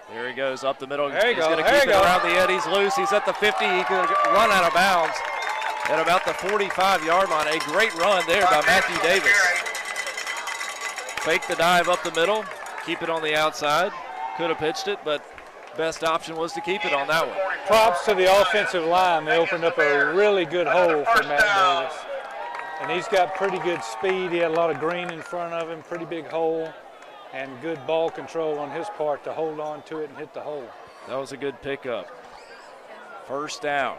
There he goes up the middle. There you He's go. going to keep it around the eddies loose. He's at the 50. He could run out of bounds at about the 45-yard line. A great run there by Matthew Davis. Fake the dive up the middle, keep it on the outside. Could have pitched it, but best option was to keep it on that one. Props to the offensive line. They opened up a really good hole for Matt Davis. And he's got pretty good speed. He had a lot of green in front of him, pretty big hole, and good ball control on his part to hold on to it and hit the hole. That was a good pickup. First down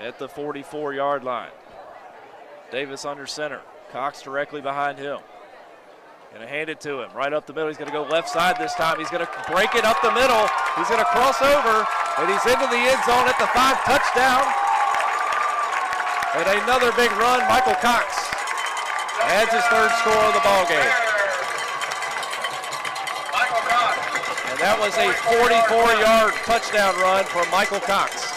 at the 44-yard line. Davis under center. Cox directly behind him. Gonna hand it to him right up the middle. He's gonna go left side this time. He's gonna break it up the middle. He's gonna cross over, and he's into the end zone at the 5, touchdown. And another big run. Michael Cox adds his 3rd score of the ball game. And that was a 44-yard touchdown run from Michael Cox.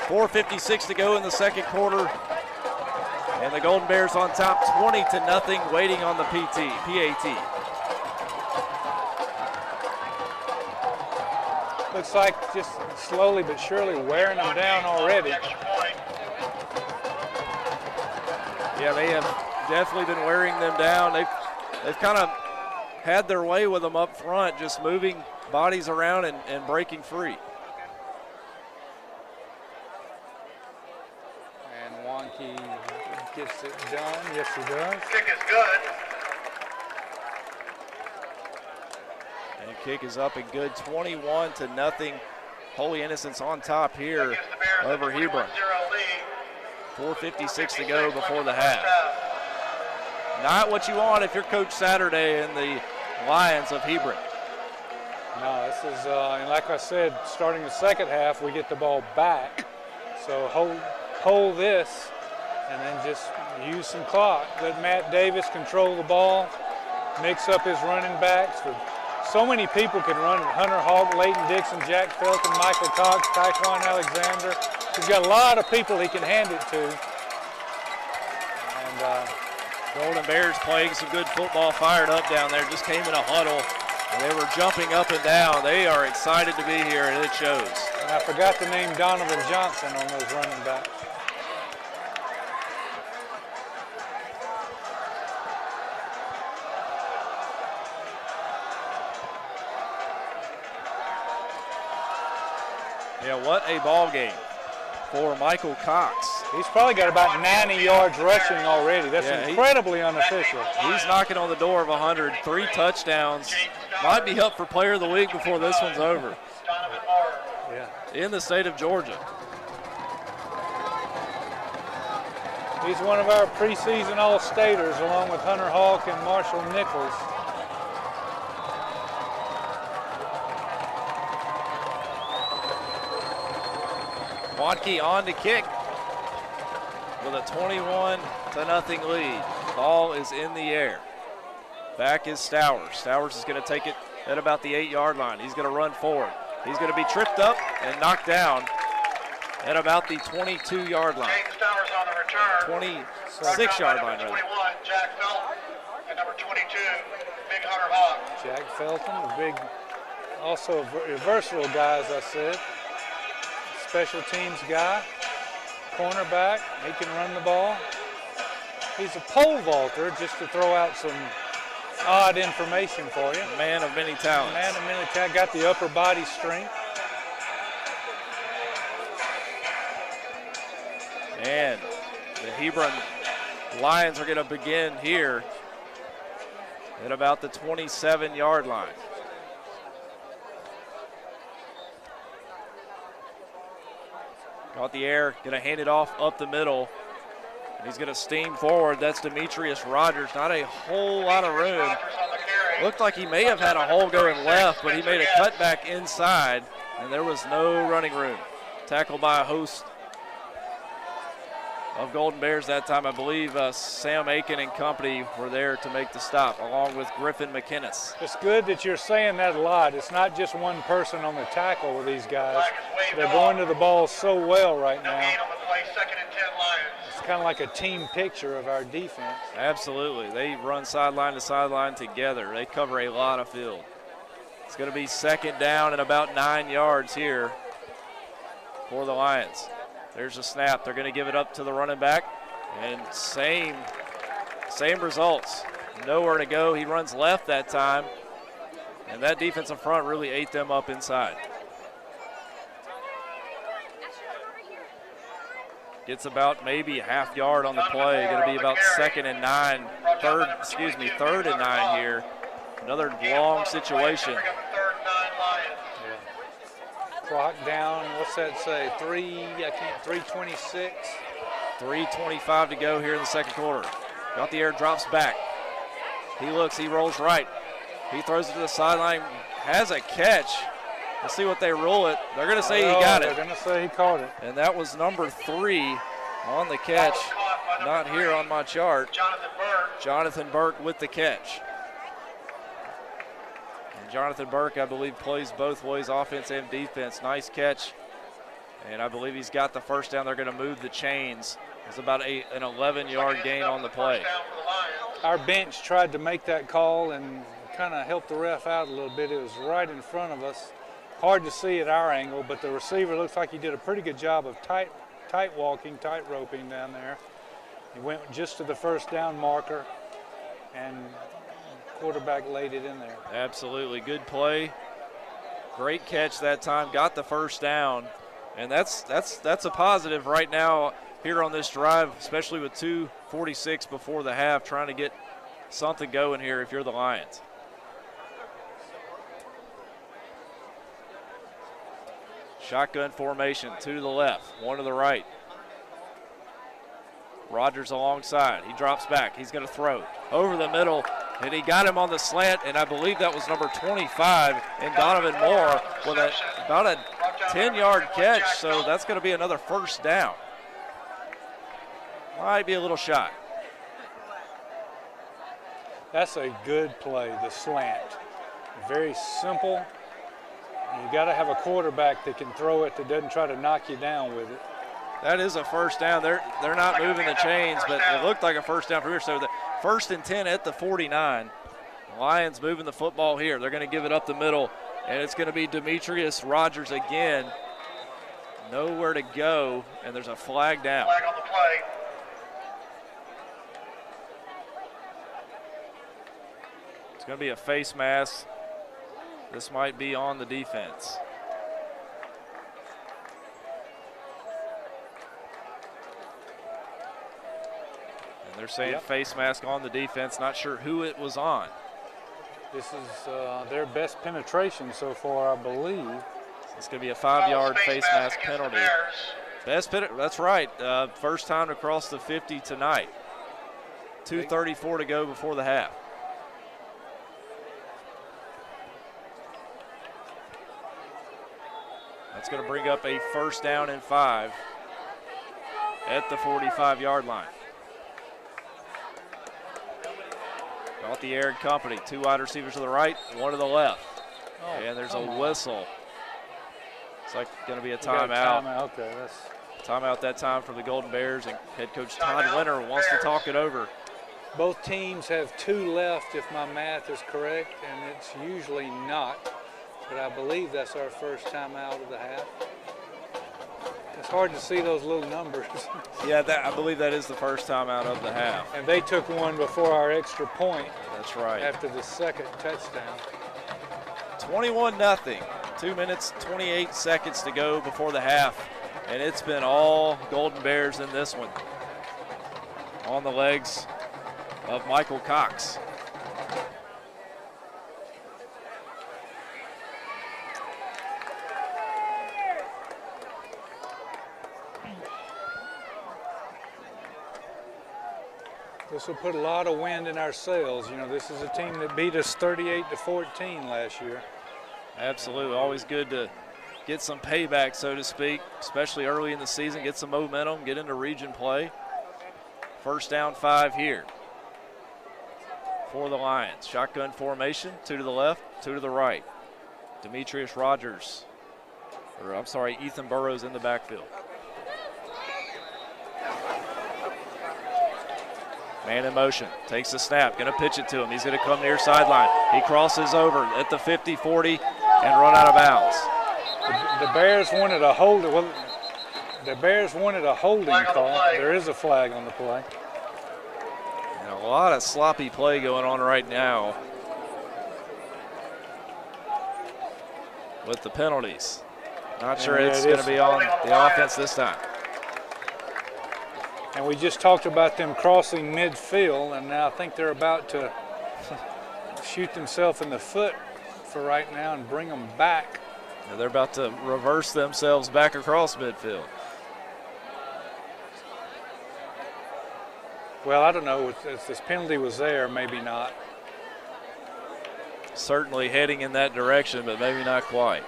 4:56 to go in the second quarter. And the Golden Bears on top 20-0, waiting on the PAT. Looks like just slowly but surely wearing them down already. Yeah, they have definitely been wearing them down. They've kind of had their way with them up front, just moving bodies around and breaking free. And Wonky gets it done. Yes, he does. Kick is good. And kick is up and good, 21-0. Holy Innocents on top here over Hebron. 4:56 to go before the half. Not what you want if you're Coach Saturday and the Lions of Hebron. No, this is, and like I said, starting the second half, we get the ball back. So hold this and then just use some clock. Let Matt Davis control the ball, mix up his running backs. So many people can run it. Hunter Hawk, Leighton Dixon, Jack Felton, Michael Cox, Tyquan Alexander. He's got a lot of people he can hand it to. And Golden Bears playing some good football, fired up down there. Just came in a huddle, and they were jumping up and down. They are excited to be here, and it shows. And I forgot to name Donovan Johnson on those running backs. Yeah, what a ball game for Michael Cox. He's probably got about 90 yards rushing already. That's incredibly unofficial. He's knocking on the door of 100, 3 touchdowns. Might be up for player of the week before this one's over. Yeah. In the state of Georgia. He's one of our preseason All-Staters along with Hunter Hawk and Marshall Nichols. Watke on to kick with a 21-0 lead. Ball is in the air. Back is Stowers. Stowers is going to take it at about the 8-yard line. He's going to run forward. He's going to be tripped up and knocked down at about the 22-yard line. 26-yard line, rather. Jack Felton, and number 22, Big Hunter Hawk. Jack Felton, a big, also a versatile guy, as I said. Special teams guy, cornerback, he can run the ball. He's a pole vaulter, just to throw out some odd information for you. Man of many talents. Man of many talents, got the upper body strength. And The Hebron Lions are going to begin here at about the 27-yard line. Caught the air, going to hand it off up the middle. And he's going to steam forward. That's Demetrius Rogers. Not a whole lot of room. Looked like he may have had a hole going left, but he made a cutback inside, and there was no running room. Tackled by a host of Golden Bears that time. I believe Sam Aiken and company were there to make the stop, along with Griffin McInnes. It's good that you're saying that a lot. It's not just one person on the tackle with these guys. They're going to the ball so well right now. It's kind of like a team picture of our defense. Absolutely. They run sideline to sideline together. They cover a lot of field. It's going to be second down and about 9 yards here for the Lions. There's a snap. They're going to give it up to the running back, and same results. Nowhere to go. He runs left that time, and that defensive front really ate them up inside. Gets about maybe a half yard on the play. Going to be about third and 9 here. Another long situation. Clock down, what's that say? 3:26. 3:25 to go here in the second quarter. Got the air, drops back. He looks, he rolls right. He throws it to the sideline, has a catch. Let's see what they rule it. They're going to say he got it. They're going to say he caught it. And that was number 3 on the catch. Not here on my chart. Jonathan Burke with the catch. Jonathan Burke, I believe, plays both ways, offense and defense. Nice catch, and I believe he's got the first down. They're going to move the chains. It's about an 11-yard gain on the play. Our bench tried to make that call and kind of helped the ref out a little bit. It was right in front of us. Hard to see at our angle, but the receiver looks like he did a pretty good job of tight walking, tight roping down there. He went just to the first down marker, and quarterback laid it in there. Absolutely. Good play. Great catch that time. Got the first down. And that's a positive right now here on this drive, especially with 2:46 before the half, trying to get something going here if you're the Lions. Shotgun formation, 2 to the left, 1 to the right. Rogers alongside. He drops back. He's going to throw over the middle. And he got him on the slant, and I believe that was number 25, and Donovan Moore with about a 10-yard catch, so that's going to be another first down. Might be a little shy. That's a good play, the slant. Very simple. You got to have a quarterback that can throw it, that doesn't try to knock you down with it. That is a first down. They're not moving the chains, but it looked like a first down from here. So the 1st and 10 at the 49. Lions moving the football here. They're going to give it up the middle, and it's going to be Demetrius Rogers again. Nowhere to go, and there's a flag down. Flag on the play. It's going to be a face mask. This might be on the defense. They're saying face mask on the defense. Not sure who it was on. This is their best penetration so far, I believe. It's going to be a 5-yard face mask penalty. That's right. First time to cross the 50 tonight. 2:34 to go before the half. That's going to bring up a first down and 5 at the 45-yard line. Got the air and company. 2 wide receivers to the right, 1 to the left. And there's a whistle. It's like going to be a timeout. Okay, Timeout that time for the Golden Bears, and head coach Todd Winter wants to talk it over. Both teams have 2 left, if my math is correct, and it's usually not. But I believe that's our first time out of the half. It's hard to see those little numbers. Yeah, I believe that is the first time out of the half. And they took one before our extra point. That's right. After the second touchdown. 21-0. 2 minutes, 28 seconds to go before the half. And it's been all Golden Bears in this one. on the legs of Michael Cox. This will put a lot of wind in our sails. You know, this is a team that beat us 38-14 last year. Absolutely, always good to get some payback, so to speak, especially early in the season, get some momentum, get into region play. First down 5 here for the Lions. Shotgun formation, 2 to the left, 2 to the right. Demetrius Rogers, or I'm sorry, Ethan Burrows in the backfield. Man in motion, takes the snap, gonna pitch it to him. He's gonna come near sideline. He crosses over at the 50-40 and run out of bounds. The Bears wanted a holding. Well, the Bears wanted a holding call. There is a flag on the play. And a lot of sloppy play going on right now with the penalties. Not sure it's going to be on the offense this time. And we just talked about them crossing midfield, and now I think they're about to shoot themselves in the foot for right now and bring them back. They're about to reverse themselves back across midfield. Well, I don't know if this penalty was there, maybe not. Certainly heading in that direction, but maybe not quite.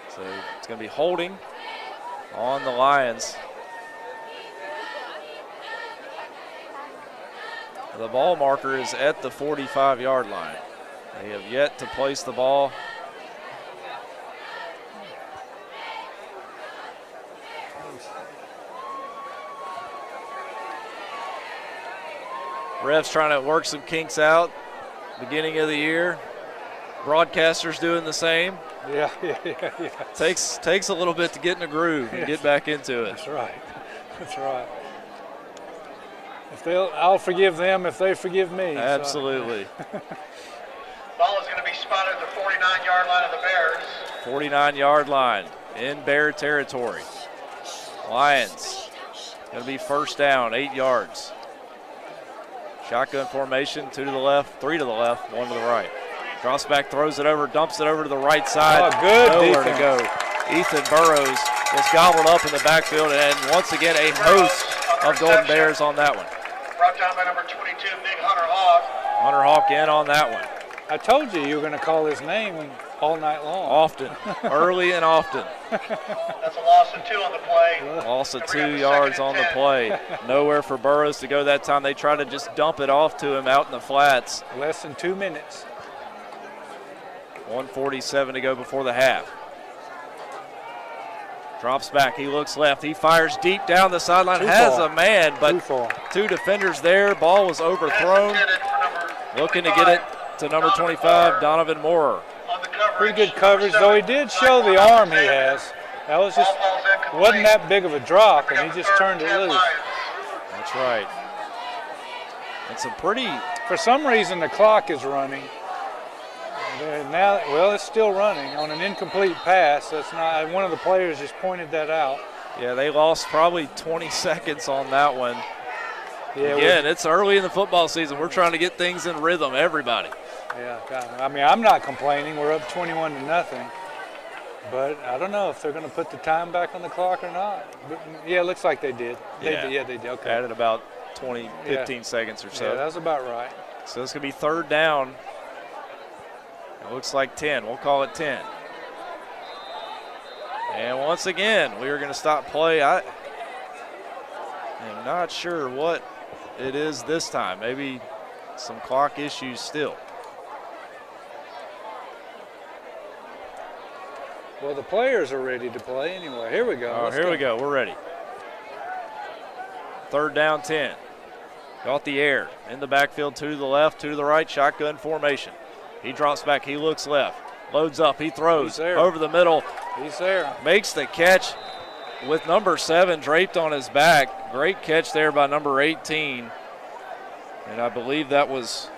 So it's going to be holding on the Lions. The ball marker is at the 45-yard line. They have yet to place the ball. Refs trying to work some kinks out. Beginning of the year. Broadcasters doing the same. Yeah. Takes a little bit to get in a groove and get back into it. That's right. That's right. I'll forgive them if they forgive me. Absolutely. So. Ball is going to be spotted at the 49-yard line of the Bears. 49-yard line in Bear territory. Lions going to be first down, 8 yards. Shotgun formation, 2 to the left, 3 to the left, 1 to the right. Drops back, throws it over, dumps it over to the right side. Oh, good Nowhere defense. to go. Ethan Burrows was gobbled up in the backfield, and once again a host of Golden Bears on that one. Brought down by number 22, Big Hunter Hawk. Hunter Hawk in on that one. I told you were going to call his name all night long. Often, early and often. That's a loss of 2 on the play. Loss of 2 yards on the play. Nowhere for Burrows to go that time. They tried to just dump it off to him out in the flats. Less than 2 minutes. 1:47 to go before the half. Drops back, he looks left, he fires deep down the sideline, has a man, but 2 defenders there. Ball was overthrown. Looking to get it to number 25, Donovan Moore. Pretty good coverage, though he did show the arm he has. That was just, wasn't that big of a drop, and he just turned it loose. That's right. And some pretty... For some reason, the clock is running. Now, well, it's still running on an incomplete pass. That's not. One of the players just pointed that out. Yeah, they lost probably 20 seconds on that one. Yeah, again, it's early in the football season. We're trying to get things in rhythm, everybody. Yeah, I mean, I'm not complaining. We're up 21-0. But I don't know if they're going to put the time back on the clock or not. But, yeah, it looks like they did. They did. Okay. Added about 15 seconds or so. Yeah, that's about right. So it's going to be third down. It looks like 10. We'll call it 10. And once again, we are going to stop play. I am not sure what it is this time. Maybe some clock issues still. Well, the players are ready to play anyway. Here we go. Oh, here we go. We're ready. Third down, 10. Got the air. In the backfield, 2 to the left, 2 to the right. Shotgun formation. He drops back. He looks left. Loads up. He throws over the middle. He's there. Makes the catch with number 7 draped on his back. Great catch there by number 18. And I believe that was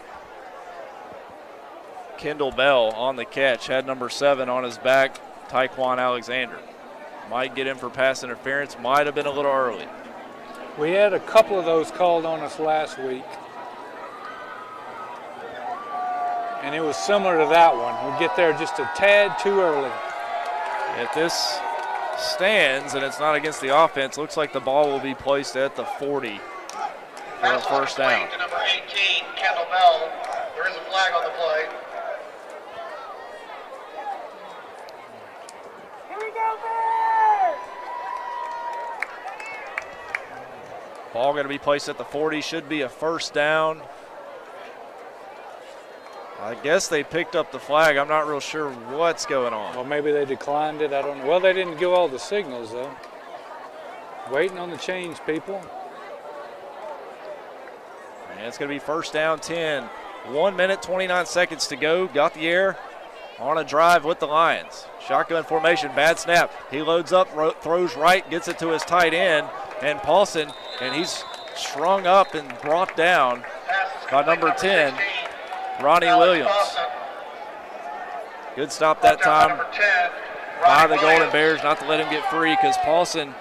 Kendall Bell on the catch. Had number 7 on his back, Tyquan Alexander. Might get him for pass interference. Might have been a little early. We had a couple of those called on us last week. And it was similar to that one. We get there just a tad too early. If this stands and it's not against the offense, looks like the ball will be placed at the 40 for a first down. To number 18, Kendall Bell. There is a flag on the play. Ball going to be placed at the 40, should be a first down. I guess they picked up the flag. I'm not real sure what's going on. Well, maybe they declined it. I don't know. Well, they didn't give all the signals, though. Waiting on the change, people. And it's going to be first down 10. 1 minute, 29 seconds to go. Got the air on a drive with the Lions. Shotgun formation, bad snap. He loads up, throws right, gets it to his tight end, and Paulson, and he's strung up and brought down by number 10, Ronnie Williams. Good stop that time by the Golden Bears, not to let him get free, because Paulson,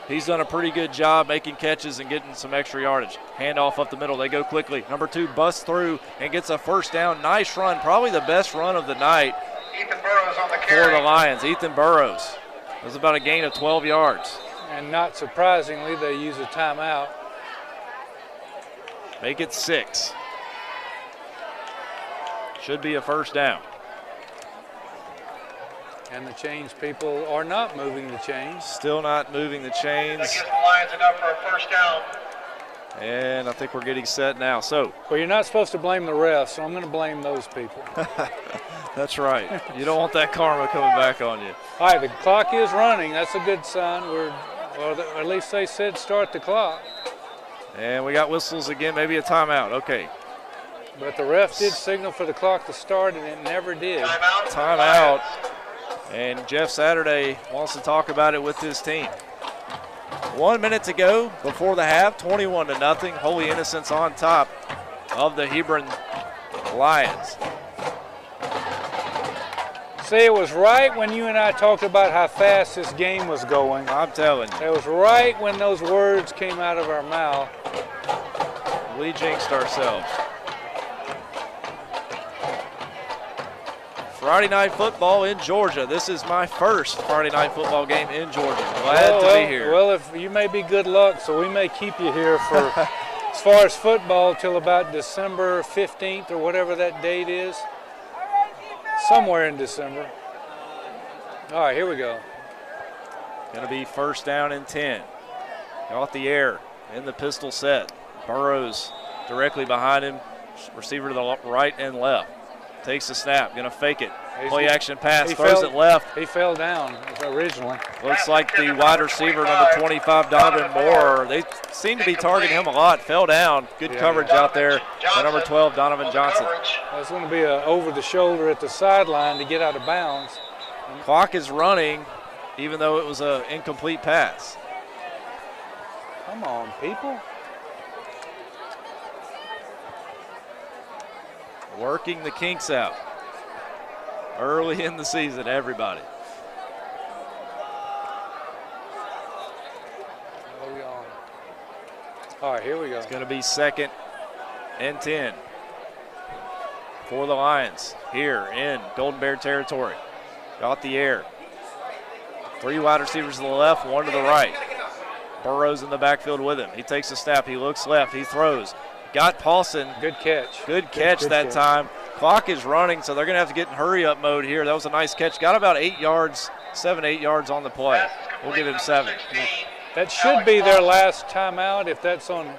he's done a pretty good job making catches and getting some extra yardage. Handoff up the middle, they go quickly. Number 2 busts through and gets a first down. Nice run, probably the best run of the night Ethan Burrows on the for carry. the Lions. Ethan Burrows. It was about a gain of 12 yards. And not surprisingly, they use a timeout. Make it 6. Should be a first down. And the chains people are not moving the chains. Still not moving the That chains. gives the Lions enough for a first down. And I think we're getting set now. So Well, you're not supposed to blame the refs, so I'm going to blame those people. that's right. You don't want that karma coming back on you. All right, the clock is running. That's a good sign. Or at least they said start the clock. And we got whistles again, maybe a timeout. Okay. But the ref did signal for the clock to start, and it never did. Timeout. And Jeff Saturday wants to talk about it with his team. 1 minute to go before the half, 21-0. Holy Innocents on top of the Hebron Lions. See, it was right when you and I talked about how fast this game was going. I'm telling you. It was right when those words came out of our mouth. We jinxed ourselves. Friday night football in Georgia. This is my first Friday night football game in Georgia. Glad to be here. Well, if you may be good luck, so we may keep you here for, as far as football, till about December 15th or whatever that date is. Somewhere in December. All right, here we go. Going to be first down and 10. Off the air in the pistol set. Burrows directly behind him. Receiver to the right and left. Takes the snap, going to fake it. Play action pass, throws it left. He fell down originally. Looks like the wide receiver, number 25, Donovan Moore. They seem to be targeting him a lot. Fell down. Good coverage out there by number 12, Donovan Johnson. That's going to be a over the shoulder at the sideline to get out of bounds. Clock is running, even though it was an incomplete pass. Come on, people. Working the kinks out early in the season, everybody. All right, here we go. It's going to be second and 10 for the Lions here in Golden Bear territory. Got the air. 3 wide receivers to the left, 1 to the right. Burrows in the backfield with him. He takes a snap. He looks left. He throws. Got Paulson. Good catch. Good catch that time. Clock is running, so they're going to have to get in hurry-up mode here. That was a nice catch. Got about 8 yards, 7, 8 yards on the play. We'll give him 7. That should be their last timeout if that's on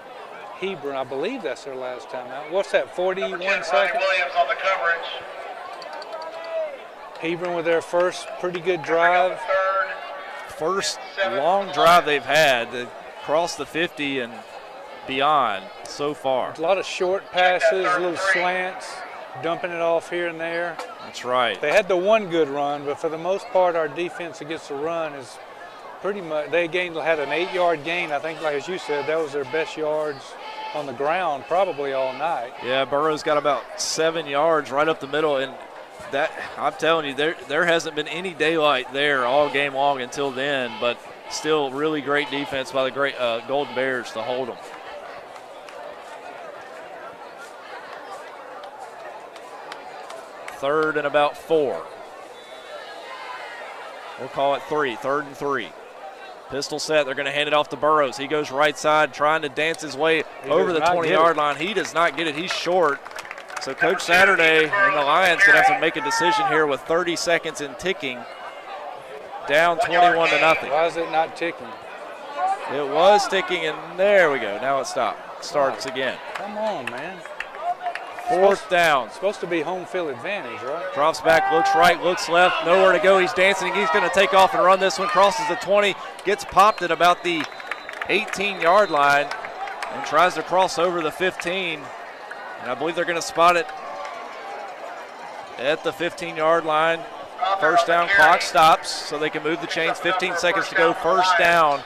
Hebron. I believe that's their last timeout. What's that, 41 seconds? Williams on the coverage. Hebron with their first pretty good drive. First long drive they've had. They crossed the 50 and beyond so far. A lot of short passes, little slants, dumping it off here and there. That's right. They had the one good run, but for the most part, our defense against the run is pretty much, they had an 8-yard gain. I think, like as you said, that was their best yards on the ground probably all night. Yeah, Burrow's got about 7 yards right up the middle, and that, I'm telling you, there hasn't been any daylight there all game long until then, but still really great defense by the great Golden Bears to hold them. Third and about 4. We'll call it 3, 3rd and 3. Pistol set, they're gonna hand it off to Burrows. He goes right side, trying to dance his way over the 20-yard line. He does not get it, he's short. So Coach Saturday and the Lions gonna have to make a decision here with 30 seconds and ticking. Down 21-0. Why is it not ticking? It was ticking, and there we go. Now it stopped. Starts again. Come on, man. 4th down. Supposed to be home field advantage, right? Drops back, looks right, looks left, nowhere to go. He's dancing. He's going to take off and run this one. Crosses the 20, gets popped at about the 18-yard line, and tries to cross over the 15. And I believe they're going to spot it at the 15-yard line. First down, clock stops, so they can move the chains. 15 seconds to go. First down.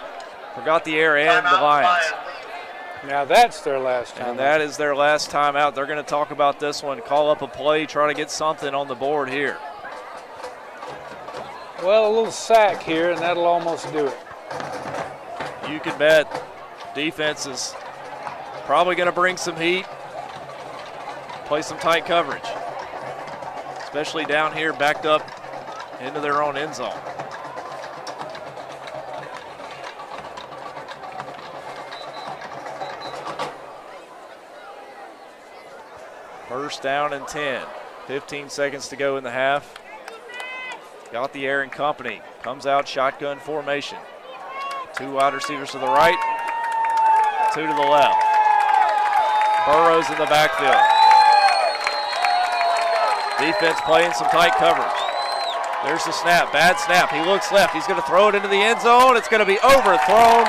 Forgot the air and the Lions. Now that's their last time. And that is their last time out. They're going to talk about this one, call up a play, try to get something on the board here. Well, a little sack here, and that'll almost do it. You can bet defense is probably going to bring some heat, play some tight coverage, especially down here backed up into their own end zone. First down and 10. 15 seconds to go in the half. Got the air and company. Comes out shotgun formation. 2 wide receivers to the right, 2 to the left. Burrows in the backfield. Defense playing some tight coverage. There's the snap, bad snap. He looks left. He's going to throw it into the end zone. It's going to be overthrown.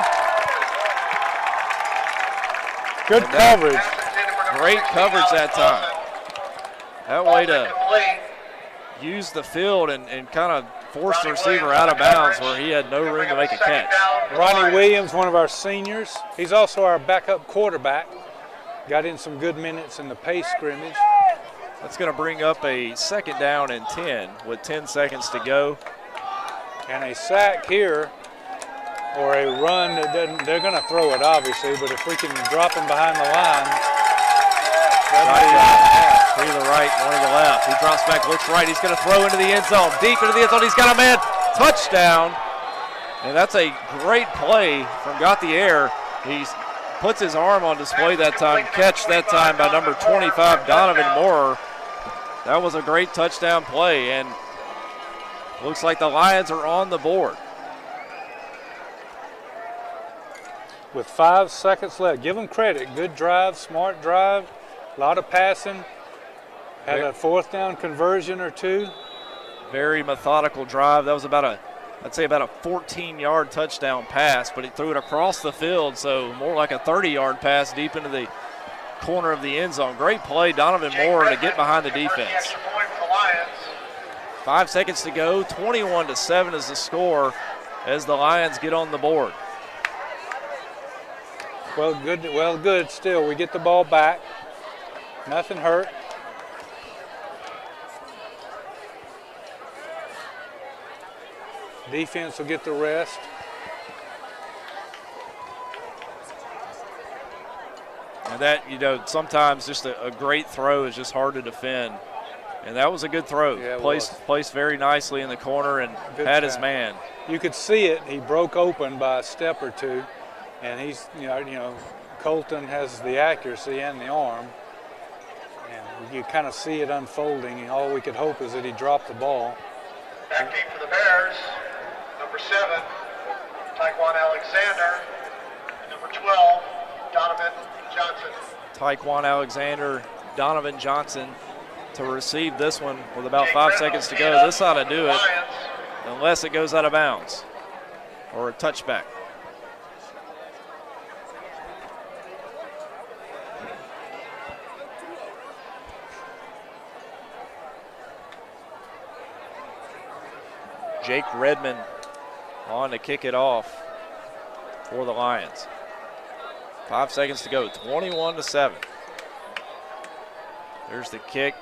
Good coverage. Great coverage that time. That way to use the field and kind of force the receiver out of bounds where he had no room to make a catch. Ronnie Williams, one of our seniors. He's also our backup quarterback. Got in some good minutes in the pace scrimmage. That's going to bring up a 2nd down and 10 with 10 seconds to go. And a sack here or a run that doesn't, they're going to throw it obviously, but if we can drop him behind the line, Three to the right, 1 to the left. He drops back, looks right. He's going to throw into the end zone, deep into the end zone. He's got a man. Touchdown. And that's a great play from Gauthier. He puts his arm on display that time. Catch that time by number 25, Donovan Moore. That was a great touchdown play, and looks like the Lions are on the board. with 5 seconds left. Give them credit. Good drive, smart drive, a lot of passing. Had a 4th down conversion or 2. Very methodical drive. That was I'd say about a 14-yard touchdown pass, but he threw it across the field, so more like a 30-yard pass deep into the corner of the end zone. Great play, Donovan Moore, to get behind the defense. 5 seconds to go. 21-7 is the score as the Lions get on the board. Well, good still. We get the ball back. Nothing hurt. Defense will get the rest. And that, sometimes just a great throw is just hard to defend. And that was a good throw. Yeah, placed very nicely in the corner and good had tap. his man. You could see it. He broke open by a step or 2. And he's, Colton has the accuracy and the arm. And you kind of see it unfolding. And all we could hope is that he dropped the ball. Back deep for the Bears. Number 7, Taekwon Alexander. And number 12, Donovan Johnson. Taekwon Alexander, Donovan Johnson to receive this one with about 5 seconds to go. This ought to do it unless it goes out of bounds or a touchback. Jake Redmond on to kick it off for the Lions. 5 seconds to go, 21-7. There's the kick.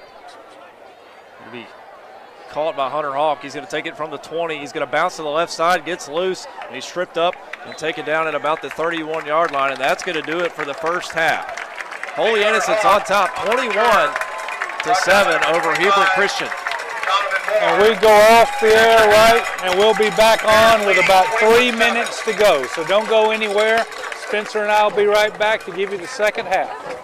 It'll be caught by Hunter Hawk. He's going to take it from the 20. He's going to bounce to the left side, gets loose, and he's tripped up and taken down at about the 31-yard line, and that's going to do it for the first half. Holy Innocents on top, 21-7 over Hebron Christian. And we go off the air, right, and we'll be back on with about 3 minutes to go. So don't go anywhere. Spencer and I will be right back to give you the second half.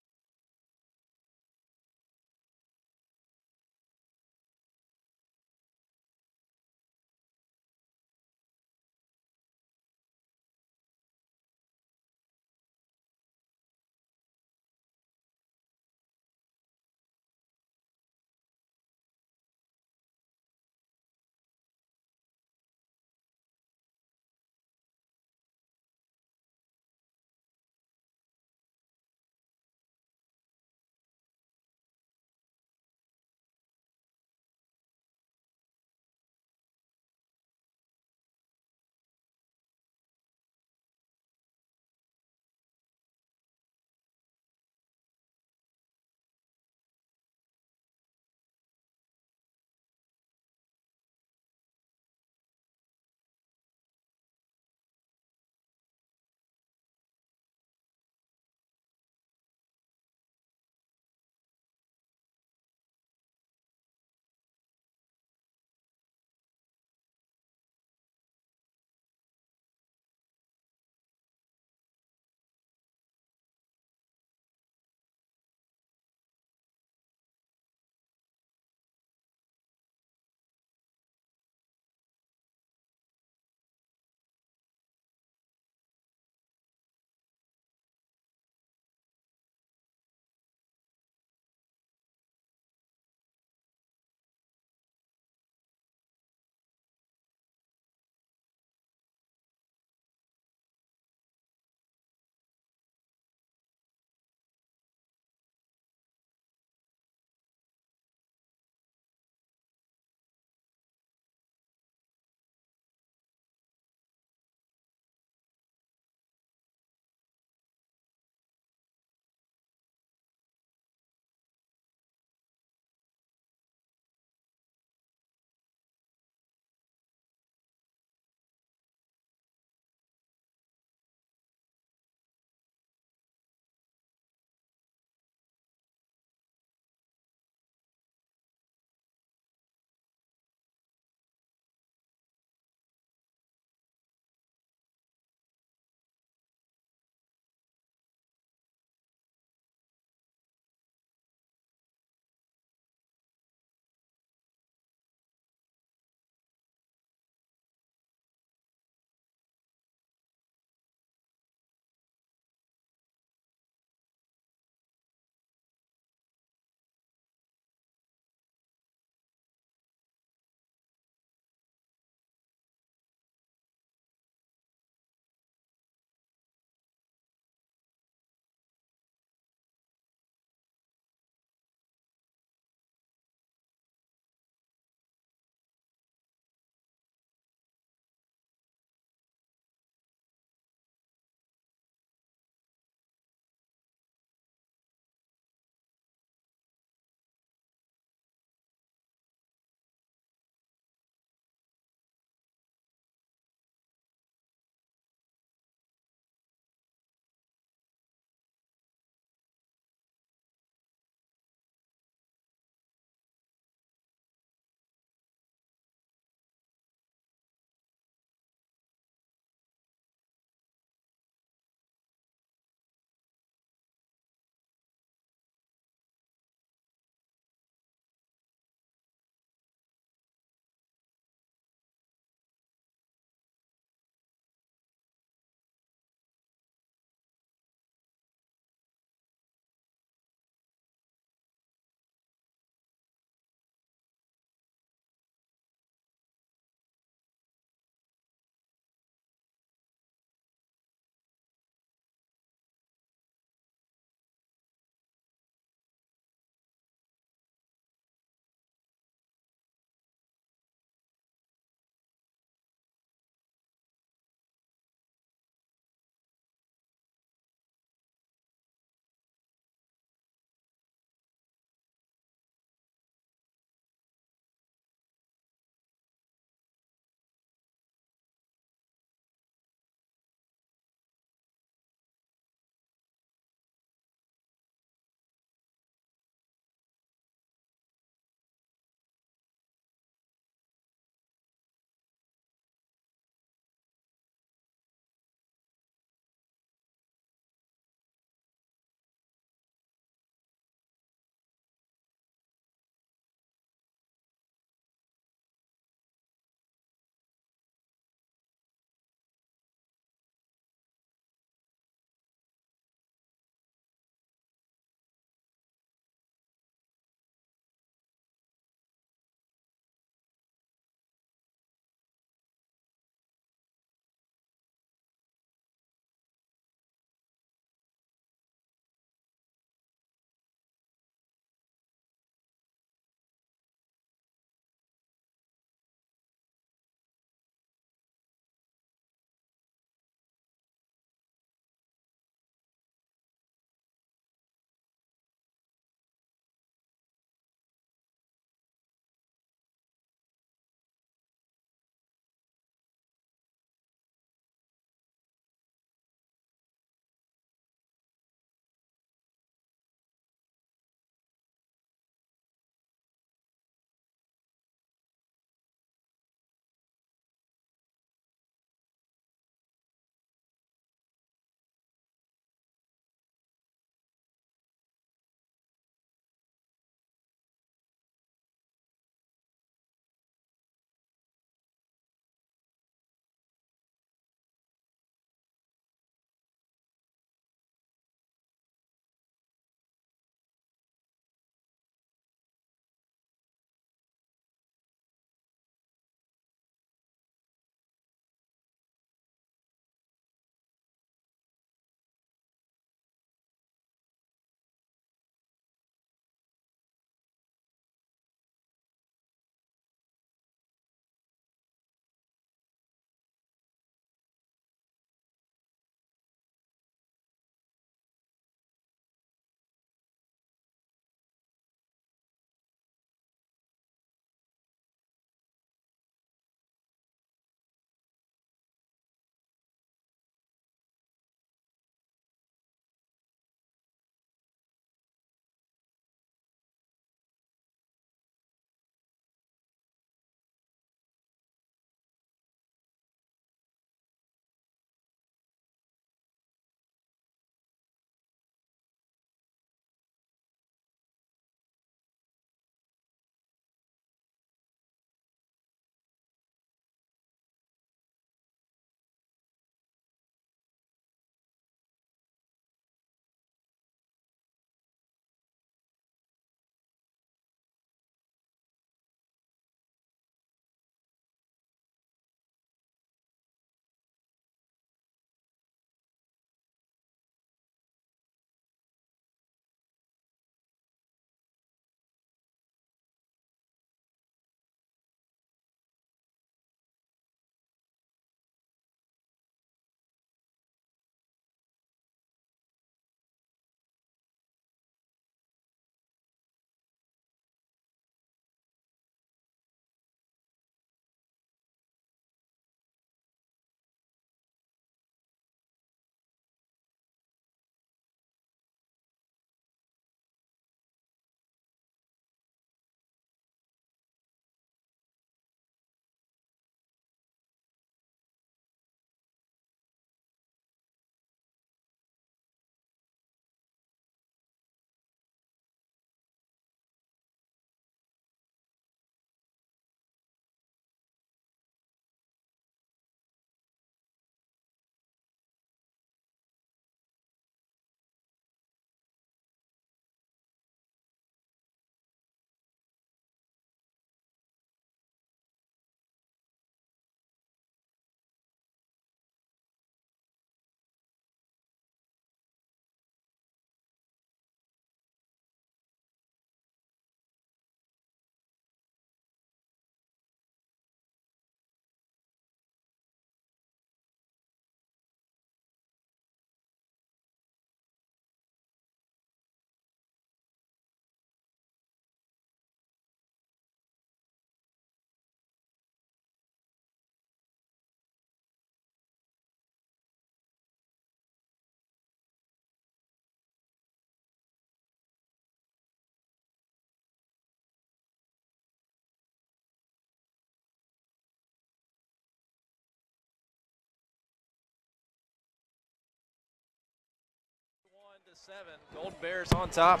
Golden Bears on top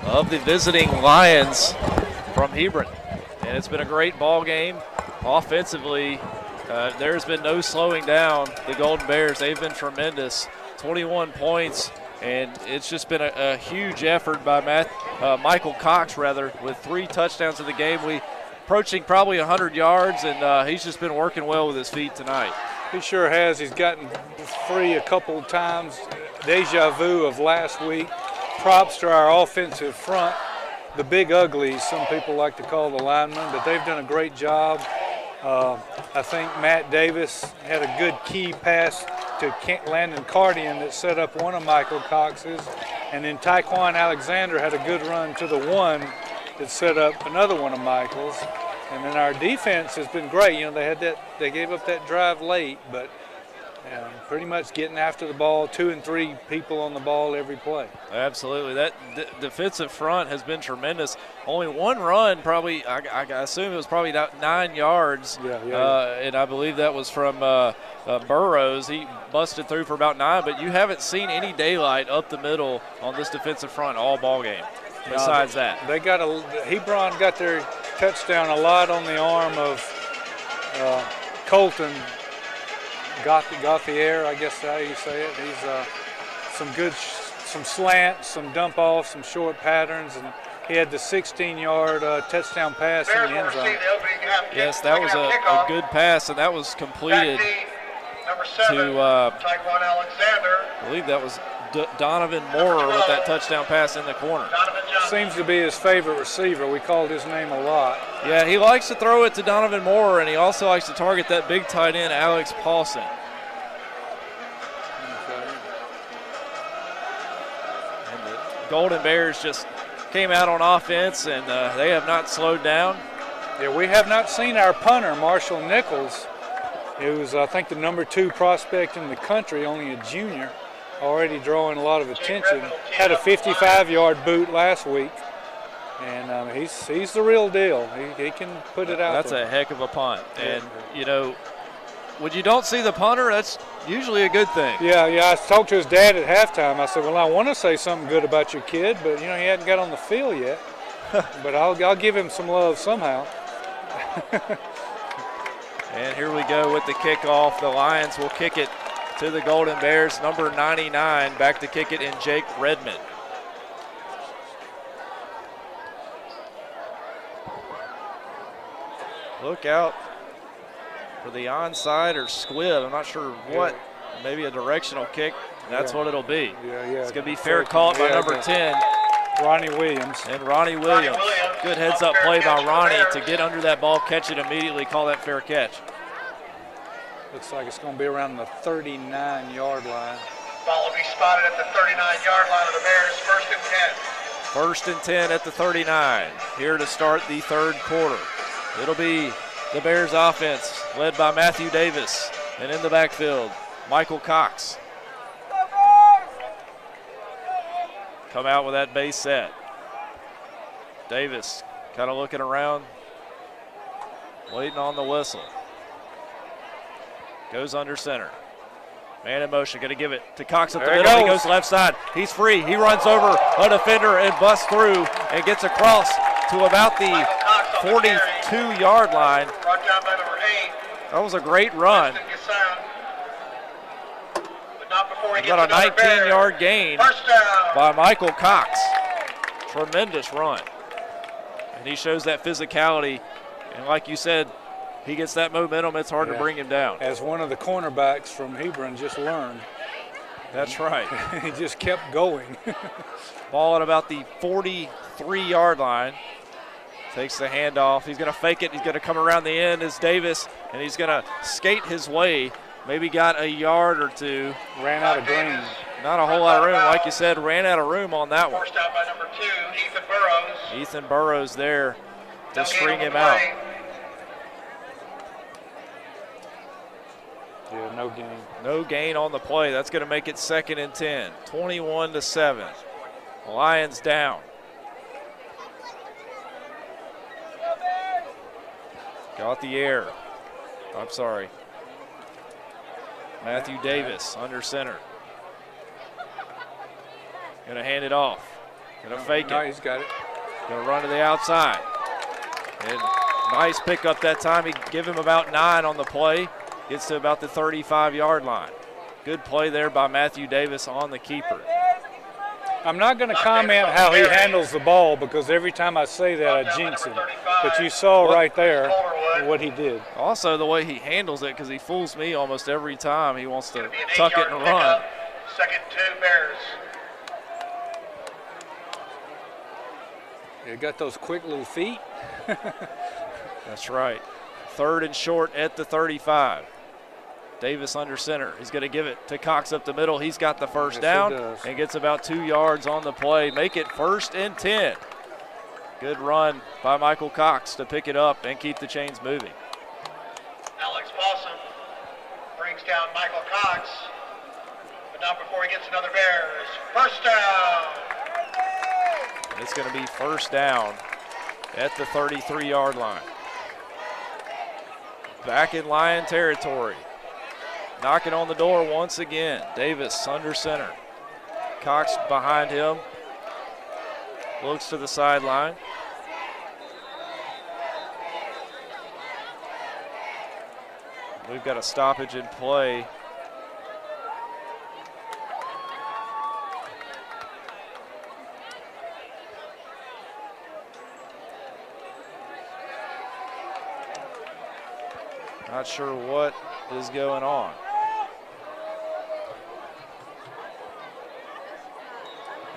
of the visiting Lions from Hebron. And it's been a great ball game. Offensively, there's been no slowing down the Golden Bears. They've been tremendous. 21 points, and it's just been a huge effort by Michael Cox, with 3 touchdowns in the game. We approaching probably 100 yards, and he's just been working well with his feet tonight. He sure has. He's gotten free a couple of times. Deja vu of last week. Props to our offensive front, the big uglies, some people like to call the linemen, but they've done a great job. I think Matt Davis had a good key pass to Landon Cardian that set up one of Michael Cox's, and then Tyquan Alexander had a good run to the one that set up another one of Michael's. And then our defense has been great. You know, they gave up that drive late, but pretty much getting after the ball, 2 and 3 people on the ball every play. Absolutely. That defensive front has been tremendous. Only one run, probably, I assume it was probably 9 yards. And I believe that was from Burrows. He busted through for about 9, but you haven't seen any daylight up the middle on this defensive front all ball game. Besides that, Hebron got their touchdown a lot on the arm of Colton Gauthier, I guess how you say it. He's some slants, some dump offs, some short patterns, and he had the 16-yard touchdown pass in the end zone. Yes, that was a good pass, and that was completed to I believe that was Donovan Moore with that touchdown pass in the corner. Seems to be his favorite receiver. We called his name a lot. Yeah, he likes to throw it to Donovan Moore, and he also likes to target that big tight end, Alex Paulson. And the Golden Bears just came out on offense, and they have not slowed down. Yeah, we have not seen our punter, Marshall Nichols, who's, I think, the #2 prospect in the country, only a junior, already drawing a lot of attention. Had a 55-yard boot last week, and he's the real deal. He can put it out That's there. a heck of a punt. And, you know, when you don't see the punter, that's usually a good thing. Yeah, I talked to his dad at halftime. I said, well, I want to say something good about your kid, but, you know, he hadn't got on the field yet. But I'll give him some love somehow. And here we go with the kickoff. The Lions will kick it to the Golden Bears. Number 99 back to kick it in Jake Redmond. Look out for the onside or squib. I'm not sure what. Maybe a directional kick. That's what it'll be. It's going to be fair caught by number 10. Ronnie Williams. And Ronnie Williams. Good heads-up play by Ronnie to get under that ball, catch it immediately, call that fair catch. Looks like it's going to be around the 39-yard line. Ball will be spotted at the 39-yard line of the Bears, 1st and 10. 1st and 10 at the 39. Here to start the 3rd quarter. It'll be the Bears offense led by Matthew Davis. And in the backfield, Michael Cox. Come out with that base set. Davis kind of looking around, waiting on the whistle. Goes under center. Man in motion, going to give it to Cox up the middle. He goes left side. He's free. He runs over a defender and busts through and gets across to about the 42-yard line. Brought down by number 8. That was a great run. Got a 19-yard gain by Michael Cox. Tremendous run. And he shows that physicality. And like you said, he gets that momentum, it's hard to bring him down. As one of the cornerbacks from Hebron just learned. That's right. He just kept going. Ball at about the 43-yard line. Takes the handoff. He's going to fake it. He's going to come around the end as Davis, and he's going to skate his way. Maybe got a yard or two. Ran out of green. Not a whole lot of room. Like you said, ran out of room on that one. Forced out by number 2, Ethan Burrows. Ethan Burrows there to string him out. Yeah, no gain. No gain on the play. That's going to make it 2nd and 10. 21-7. Lions down. Got the air. I'm sorry. Matthew Davis under center. Gonna hand it off. Gonna fake No, it. he's got it. Gonna run to the outside. And nice pickup that time. He give him about 9 on the play. Gets to about the 35-yard line. Good play there by Matthew Davis on the keeper. I'm not going to comment how he handles the ball because every time I say that, I jinx him. But you saw right there what he did. Also, the way he handles it, because he fools me almost every time. He wants to tuck it and run. Second 2 Bears. You got those quick little feet. That's right. 3rd and short at the 35. Davis under center. He's going to give it to Cox up the middle. He's got the first down and gets about 2 yards on the play. Make it 1st and 10. Good run by Michael Cox to pick it up and keep the chains moving. Alex Paulson brings down Michael Cox, but not before he gets another Bears. First down. It's going to be 1st down at the 33-yard line. Back in Lion territory. Knocking on the door once again. Davis under center. Cox behind him. Looks to the sideline. We've got a stoppage in play. Not sure what is going on.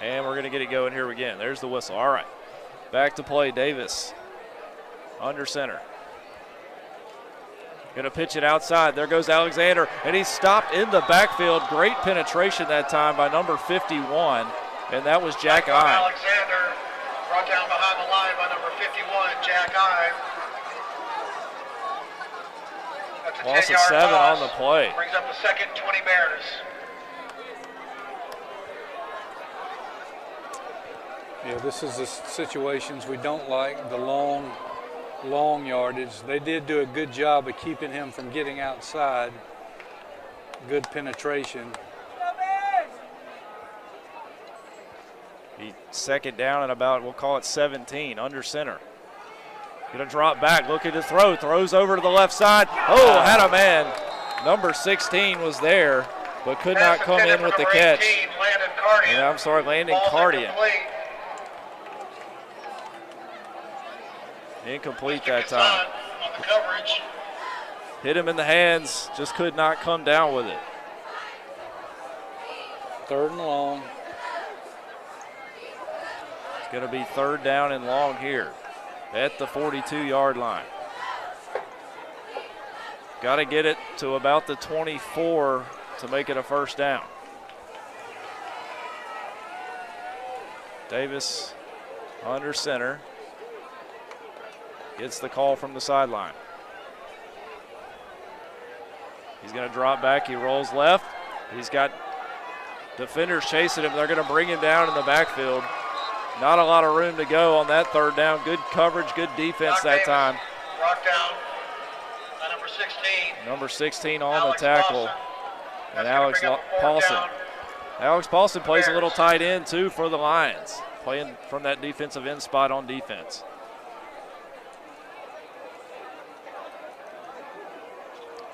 And we're going to get it going here again. There's the whistle. All right. Back to play. Davis under center. Going to pitch it outside. There goes Alexander, and he's stopped in the backfield. Great penetration that time by number 51, and that was Jack Ine. Alexander brought down behind the line by number 51, Jack Ine. Loss of 7 on the play. Brings up the second 20 Bears. Yeah, this is the situations we don't like, the long yardage. They did do a good job of keeping him from getting outside. Good penetration. He 2nd down and about, we'll call it 17, under center. Gonna drop back, looking to throw, throws over to the left side. Oh, had a man. Number 16 was there, but could not come in with the catch. And I'm sorry, Landon Cardian. Incomplete that time. On the coverage. Hit him in the hands, just could not come down with it. 3rd and long. It's gonna be 3rd down and long here at the 42-yard line. Got to get it to about the 24 to make it a 1st down. Davis under center. Gets the call from the sideline. He's going to drop back. He rolls left. He's got defenders chasing him. They're going to bring him down in the backfield. Not a lot of room to go on that 3rd down. Good coverage, good defense that time. Brought down by number 16. Number 16 on the tackle. And Alex Paulson. Alex Paulson plays a little tight end too for the Lions, playing from that defensive end spot on defense.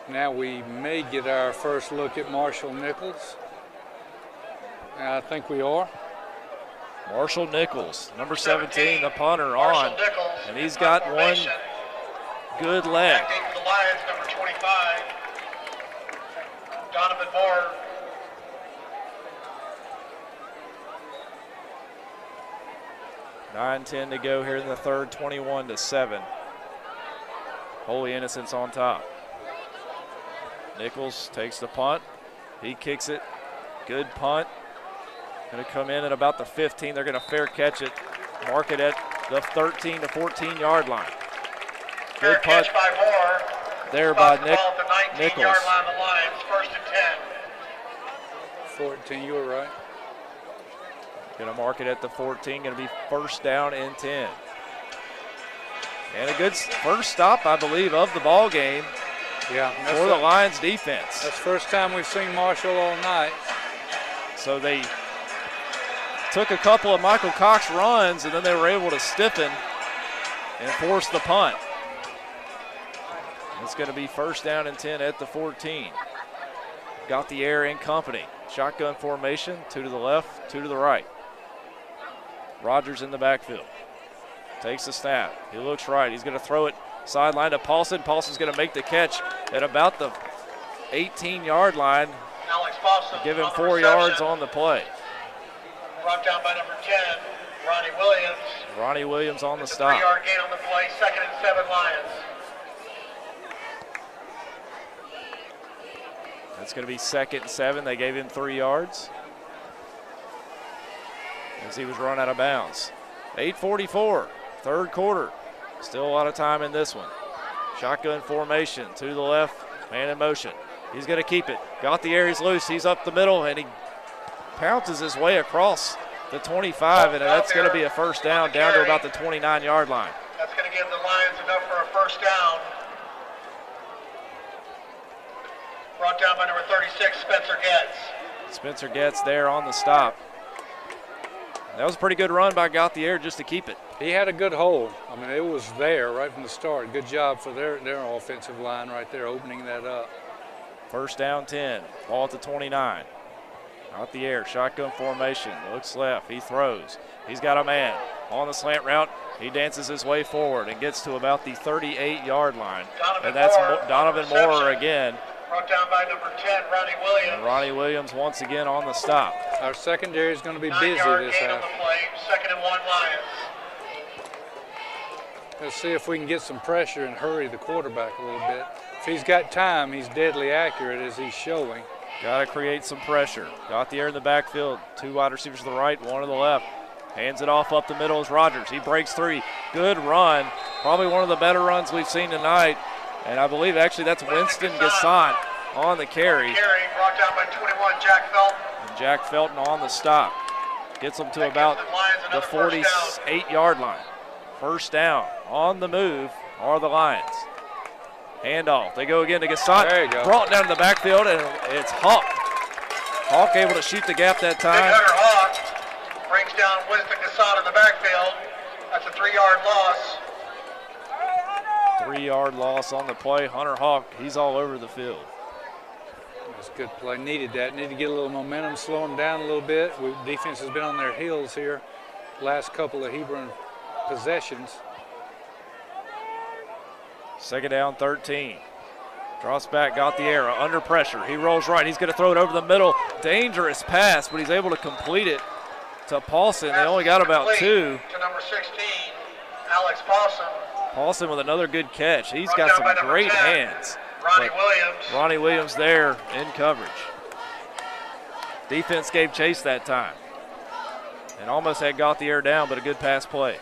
Now we may get our first look at Marshall Nichols. I think we are. Marshall Nichols, number 17, the punter on. And he's got one good leg. Acting for the Lions, number 25, Donovan Moore. $9:10 to go here in the 3rd, 21-7. Holy Innocents on top. Nichols takes the punt. He kicks it. Good punt. Going to come in at about the 15. They're going to fair catch it. Mark it at the 13 to 14-yard line. Good punt by Moore. there by Nichols. Nichols. Line the Lions, 1st and 10. 14, you were right. Going to mark it at the 14. Going to be 1st down and 10. And a good first stop, I believe, of the ball game. Yeah, for the Lions defense. That's the first time we've seen Marshall all night. So they took a couple of Michael Cox runs, and then they were able to stiffen and force the punt. It's going to be first down and 10 at the 14. Got the air in company. Shotgun formation, 2 to the left, 2 to the right. Rogers in the backfield. Takes the snap. He looks right. He's going to throw it sideline to Paulson. Paulson's going to make the catch at about the 18-yard line. Alex Paulson, Give him on the 4 reception. yards on the play. Brought down by number 10, Ronnie Williams. Ronnie Williams on the It's a stop. 3-yard gain on the play, 2nd and 7 Lions. That's going to be 2nd and 7. They gave him 3 yards as he was run out of bounds. 8:44, third quarter. Still a lot of time in this one. Shotgun formation, 2 to the left, man in motion. He's going to keep it. Got the air, he's loose. He's up the middle, and he pounces his way across the 25, and that's going to be a first down to about the 29-yard line. That's going to give the Lions enough for a first down. Brought down by number 36, Spencer Getz. Spencer Getz there on the stop. That was a pretty good run by Gauthier just to keep it. He had a good hold. I mean, it was there right from the start. Good job for their offensive line right there, opening that up. First down 10, ball at the 29. Out the air, shotgun formation, looks left, he throws. He's got a man on the slant route. He dances his way forward and gets to about the 38-yard line. And that's Donovan Moore again. Brought down by number 10, Ronnie Williams. And Ronnie Williams once again on the stop. Our secondary is going to be busy 9-yard this gain on half. the play, 2nd and 1 Lions. Let's see if we can get some pressure and hurry the quarterback a little bit. If he's got time, he's deadly accurate as he's showing. Got to create some pressure. Got the air in the backfield. 2 wide receivers to the right, 1 to the left. Hands it off up the middle is Rogers. He breaks 3. Good run. Probably one of the better runs we've seen tonight. And I believe actually that's Winston Gassant on the carry. Brought down by 21, Jack Felton. And Jack Felton on the stop. Gets them to about the 48-yard line. First down. On the move are the Lions. Handoff. They go again to Gassant. There you go. Brought down to the backfield, and it's Hawk. Hawk able to shoot the gap that Big time. Hunter Hawk brings down Winston Gassant in the backfield. That's a 3-yard loss. 3-yard loss on the play. Hunter Hawk, he's all over the field. That's a good play. Needed that. Needed to get a little momentum, slow them down a little bit. Defense has been on their heels here last couple of Hebron possessions. 2nd down, 13. Drops back, got the air, under pressure. He rolls right. He's going to throw it over the middle. Dangerous pass, but he's able to complete it to Paulson. They only got about 2. To number 16, Alex Paulson. Paulson with another good catch. He's got some great hands. Ronnie Williams. Ronnie Williams there in coverage. Defense gave chase that time. And almost had got the air down, but a good pass play.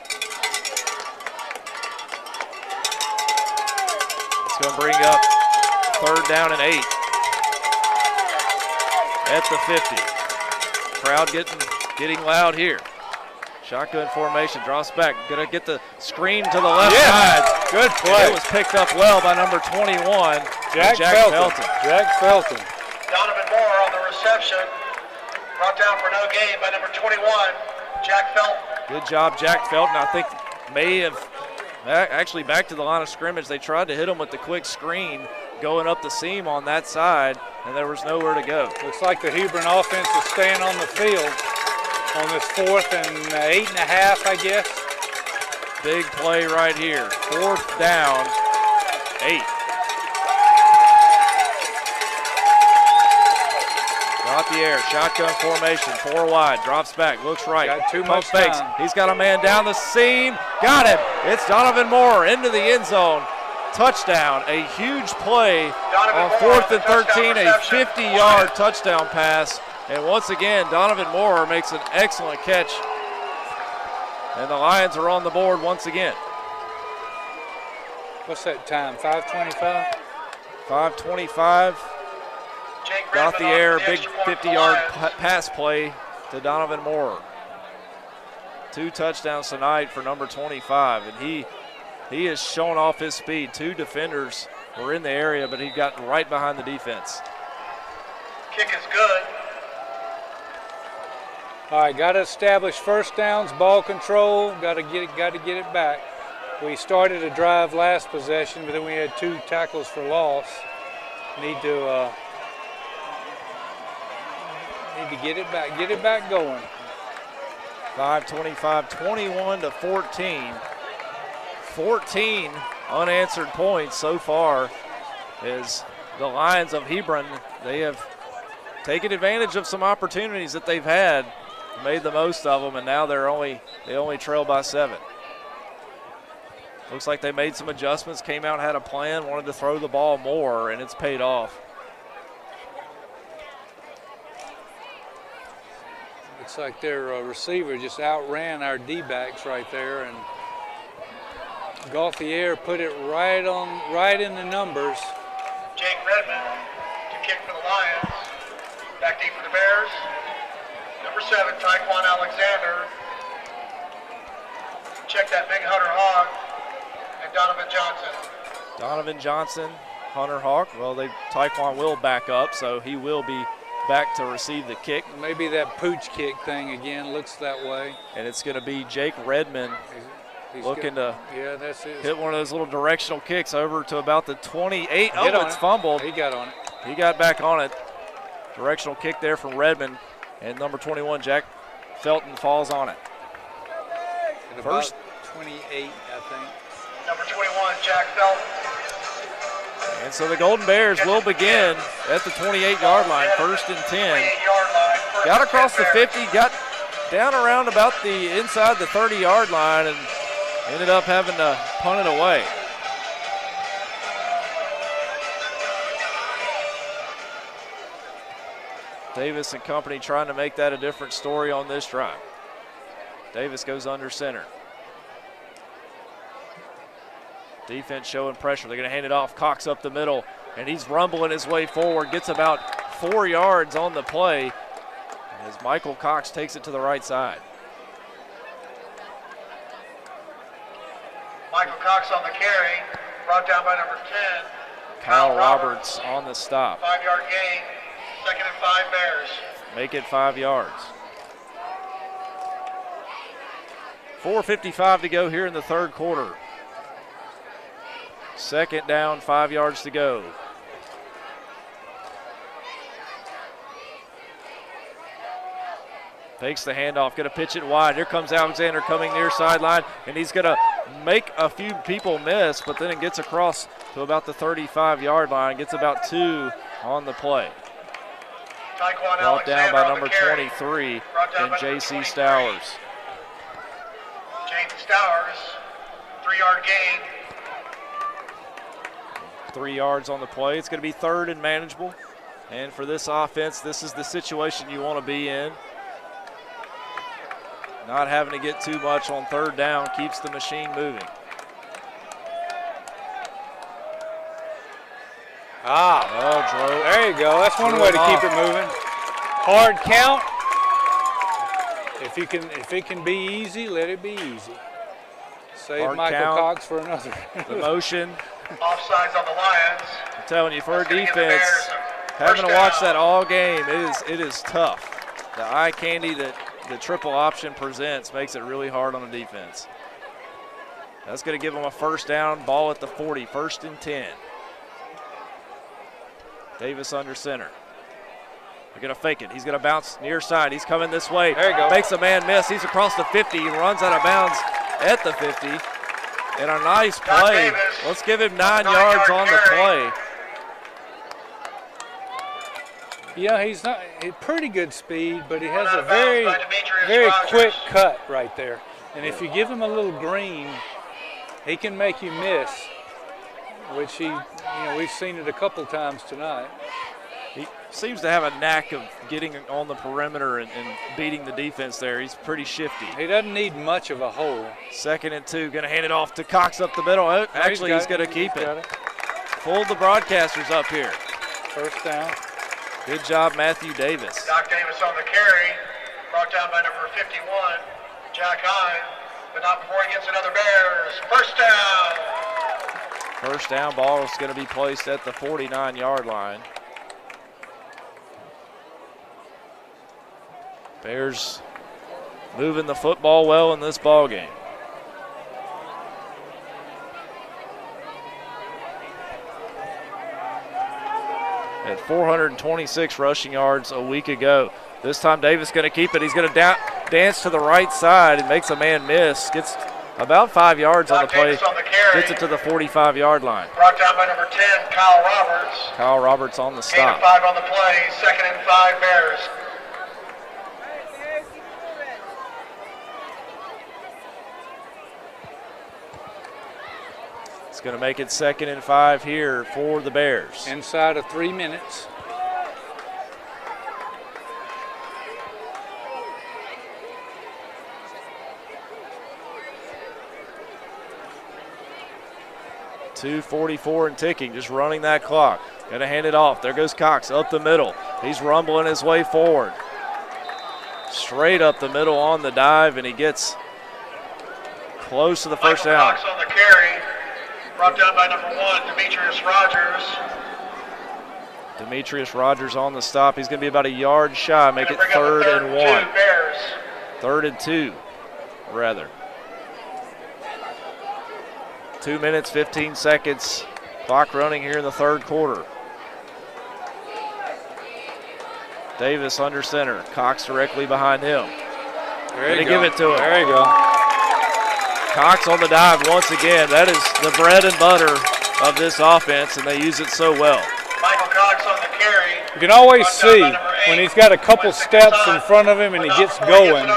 It's going to bring up 3rd down and 8 at the 50. Crowd getting loud here. Shotgun formation, drops back. Going to get the screen to the left side. Good play. It was picked up well by number 21, Jack Felton. Jack Felton. Donovan Moore on the reception. Brought down for no gain by number 21, Jack Felton. Good job, Jack Felton. I think may have actually back to the line of scrimmage. They tried to hit him with the quick screen going up the seam on that side, and there was nowhere to go. Looks like the Hebron offense is staying on the field on this 4th and 8.5, I guess. Big play right here. 4th down, 8. Got the air, shotgun formation, 4 wide, drops back, looks right. Got too Pump much fakes. time. He's got a man down the seam. Got him. It's Donovan Moore into the end zone. Touchdown. A huge play on 4th and 13, a 50-yard touchdown pass. And once again, Donovan Moore makes an excellent catch. And the Lions are on the board once again. What's that time, 5:25? 5:25. Got the air, big 50-yard pass play to Donovan Moore. 2 touchdowns tonight for number 25, and he has shown off his speed. 2 defenders were in the area, but he got right behind the defense. Kick is good. All right, got to establish first downs, ball control. Got to get it back. We started a drive last possession, but then we had 2 tackles for loss. Need to get it back going. 5:25, 21 to 14. 14 unanswered points so far as the Lions of Hebron, they have taken advantage of some opportunities that they've had, made the most of them, and now they only trail by 7. Looks like they made some adjustments, came out, had a plan, wanted to throw the ball more, and it's paid off. Looks like their receiver just outran our D-backs right there, and Gauthier put it right in the numbers. Jake Redmond to kick for the Lions. Back deep for the Bears. Number 7, Tyquan Alexander. Check that big Hunter Hogg and Donovan Johnson. Donovan Johnson, Hunter Hawk. Well, Tyquan will back up, so he will be back to receive the kick. Maybe that pooch kick thing again looks that way. And it's going to be Jake Redmond looking to hit one of those little directional kicks over to about the 28. Oh, it's fumbled. He got on it. He got back on it. Directional kick there from Redmond. And number 21, Jack Felton, falls on it. First 28, I think. Number 21, Jack Felton. And so the Golden Bears will begin at the 28-yard line, 1st and 10. Got across the 50, got down around about the inside the 30-yard line, and ended up having to punt it away. Davis and company trying to make that a different story on this drive. Davis goes under center. Defense showing pressure. They're going to hand it off. Cox up the middle, and he's rumbling his way forward. Gets about 4 yards on the play as Michael Cox takes it to the right side. Michael Cox on the carry, brought down by number 10. Kyle Roberts on the stop. 5-yard gain, 2nd and 5 Bears. Make it 5 yards. 4:55 to go here in the 3rd quarter. 2nd down, 5 yards to go. Takes the handoff, going to pitch it wide. Here comes Alexander coming near sideline, and he's going to make a few people miss, but then it gets across to about the 35-yard line, gets about 2 on the play. Brought down by number 23 and J.C. Stowers. James Stowers, 3-yard gain. 3 yards on the play. It's going to be 3rd and manageable. And for this offense, this is the situation you want to be in. Not having to get too much on 3rd down keeps the machine moving. Oh, there you go. That's one way to keep it moving. Hard count. If it can be easy, let it be easy. Save Hard Michael count. Cox for another. The motion. Offsides on the Lions. I'm telling you, for a That's gonna give the defense, Bears having to first watch down. that all game, it is tough. The eye candy that the triple option presents makes it really hard on a defense. That's going to give them a 1st down, ball at the 40, 1st and 10. Davis under center. They're going to fake it. He's going to bounce near side. He's coming this way. There you go. Makes a man miss. He's across the 50. He runs out of bounds at the 50. And a nice play. Let's give him 9 yards on the play. Yeah, he's pretty good speed, but he has Out a of bounds very, by Demetrius very Rogers. quick cut right there. And if you give him a little green, he can make you miss, which we've seen it a couple times tonight. He seems to have a knack of getting on the perimeter and beating the defense there. He's pretty shifty. He doesn't need much of a hole. 2nd and 2, going to hand it off to Cox up the middle. Actually, he's going to keep it. Pulled the broadcasters up here. 1st down. Good job, Matthew Davis. Doc Davis on the carry, brought down by number 51, Jack Hine, but not before he gets another Bears. 1st down. 1st down, ball is going to be placed at the 49-yard line. Bears moving the football well in this ball game. At 426 rushing yards a week ago. This time Davis going to keep it. He's going to dance to the right side and makes a man miss. Gets about 5 yards on the play. Gets it to the 45-yard line. Brought down by number 10, Kyle Roberts. Kyle Roberts on the stop. Gain of 5 on the play. 2nd and 5 Bears. It's going to make it 2nd and 5 here for the Bears. Inside of 3 minutes. .244 and ticking, just running that clock. Going to hand it off. There goes Cox up the middle. He's rumbling his way forward. Straight up the middle on the dive, and he gets close to the first down. Cox on the carry. Brought down by number 1, Demetrius Rogers. Demetrius Rogers on the stop. He's going to be about a yard shy. Make it 3rd and 1. 3rd and 2, rather. 2 minutes, 15 seconds. Clock running here in the 3rd quarter. Davis under center. Cox directly behind him. Going to give it to him. There you go. Cox on the dive once again. That is the bread and butter of this offense, and they use it so well. Michael Cox on the carry. You can always see when he's got a couple steps in front of him and he gets going,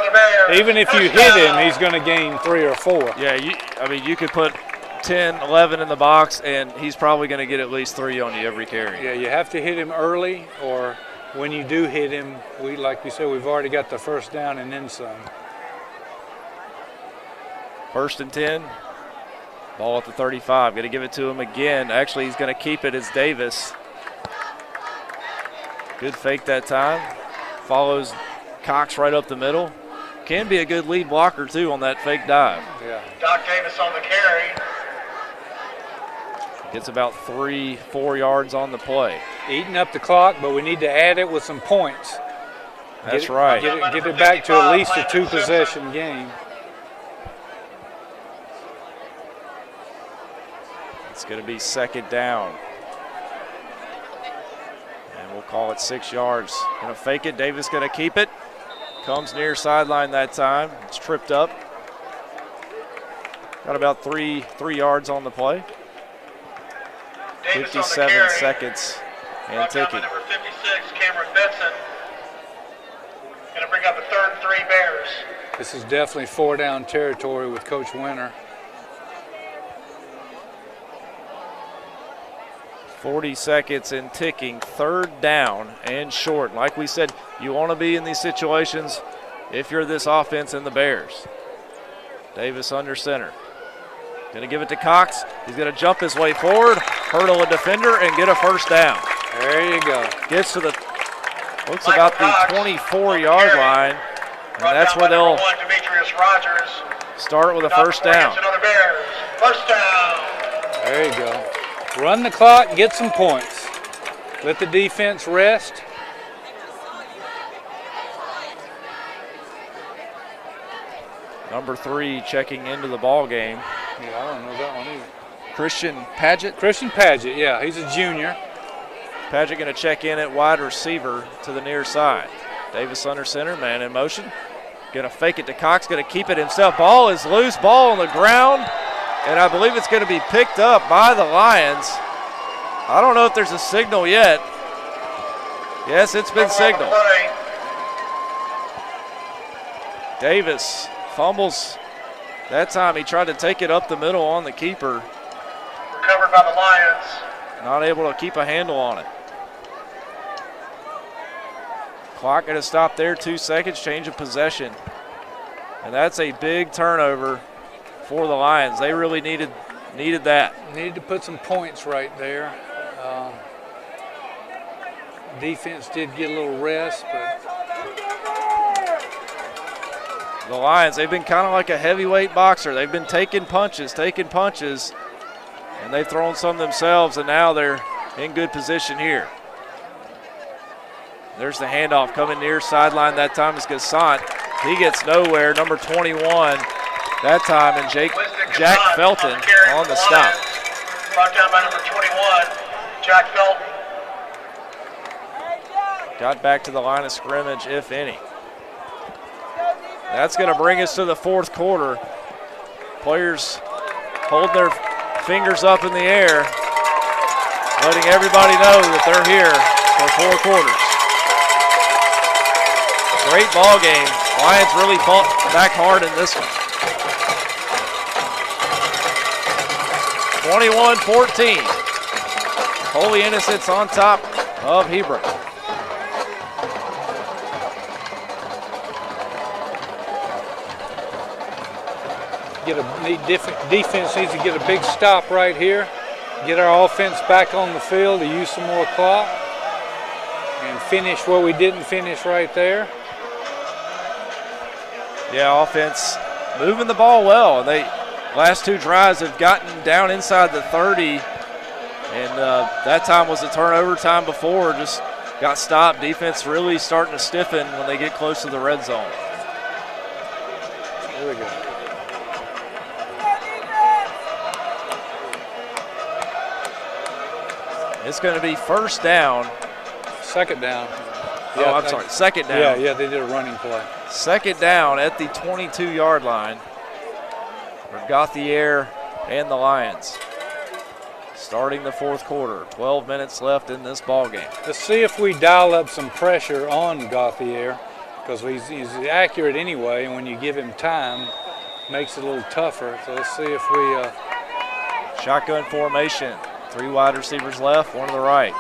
even if you hit him, he's going to gain 3 or 4. Yeah, you could put 10, 11 in the box, and he's probably going to get at least 3 on you every carry. Yeah, you have to hit him early, or when you do hit him, like we said, we've already got the first down and then some. 1st and 10. Ball at the 35. Going to give it to him again. Actually, he's going to keep it as Davis. Good fake that time. Follows Cox right up the middle. Can be a good lead blocker, too, on that fake dive. Yeah. Doc Davis on the carry. Gets about 3-4 yards on the play. Eating up the clock, but we need to add it with some points. That's right. Get it back to at least a 2-possession game. It's going to be 2nd down. And we'll call it 6 yards. Going to fake it. Davis going to keep it. Comes near sideline that time. It's tripped up. Got about 3 yards on the play. 57 seconds and ticking. Number 56, Cameron Benson. Going to bring up a 3rd and 3 Bears. This is definitely 4-down territory with Coach Winter. 40 seconds and ticking, 3rd down and short. Like we said, you want to be in these situations if you're this offense and the Bears. Davis under center. Going to give it to Cox. He's going to jump his way forward, hurdle a defender, and get a first down. There you go. Gets to the, looks about the 24-yard line, and that's where they'll start with a first down. First down. There you go. Run the clock, get some points. Let the defense rest. Number 3 checking into the ball game. Yeah, I don't know that one either. Christian Paget. Christian Paget, yeah, he's a junior. Paget going to check in at wide receiver to the near side. Davis under center, man in motion. Going to fake it to Cox, going to keep it himself. Ball is loose, ball on the ground. And I believe it's going to be picked up by the Lions. I don't know if there's a signal yet. Yes, it's been signaled. Davis fumbles. That time he tried to take it up the middle on the keeper. Recovered by the Lions. Not able to keep a handle on it. Clock going to stop there, 2 seconds, change of possession. And that's a big turnover for the Lions. They really needed that. Needed to put some points right there. Defense did get a little rest, but the Lions, they've been kind of like a heavyweight boxer. They've been taking punches, and they've thrown some themselves, and now they're in good position here. There's the handoff coming near sideline that time is Gassant. He gets nowhere. Number 21 that time, and Jack Felton on the stop. Brought down by number 21, Jack Felton. Got back to the line of scrimmage, if any. That's going to bring us to the fourth quarter. Players hold their fingers up in the air, letting everybody know that they're here for 4 quarters. Great ball game. Lions really fought back hard in this one. 21-14. Holy Innocents on top of Hebron. Defense needs to get a big stop right here. Get our offense back on the field to use some more clock and finish what we didn't finish right there. Yeah, offense moving the ball well. They last 2 drives have gotten down inside the 30, and that time was a turnover. Time before just got stopped. Defense really starting to stiffen when they get close to the red zone. Here we go. It's going to be first down. Second down. Oh, I'm sorry, second down. Yeah, they did a running play. Second down at the 22-yard line for Gauthier and the Lions. Starting the fourth quarter, 12 minutes left in this ball game. Let's see if we dial up some pressure on Gauthier, because he's accurate anyway, and when you give him time, makes it a little tougher. So let's see if we... Shotgun formation. 3 wide receivers left, 1 to the right.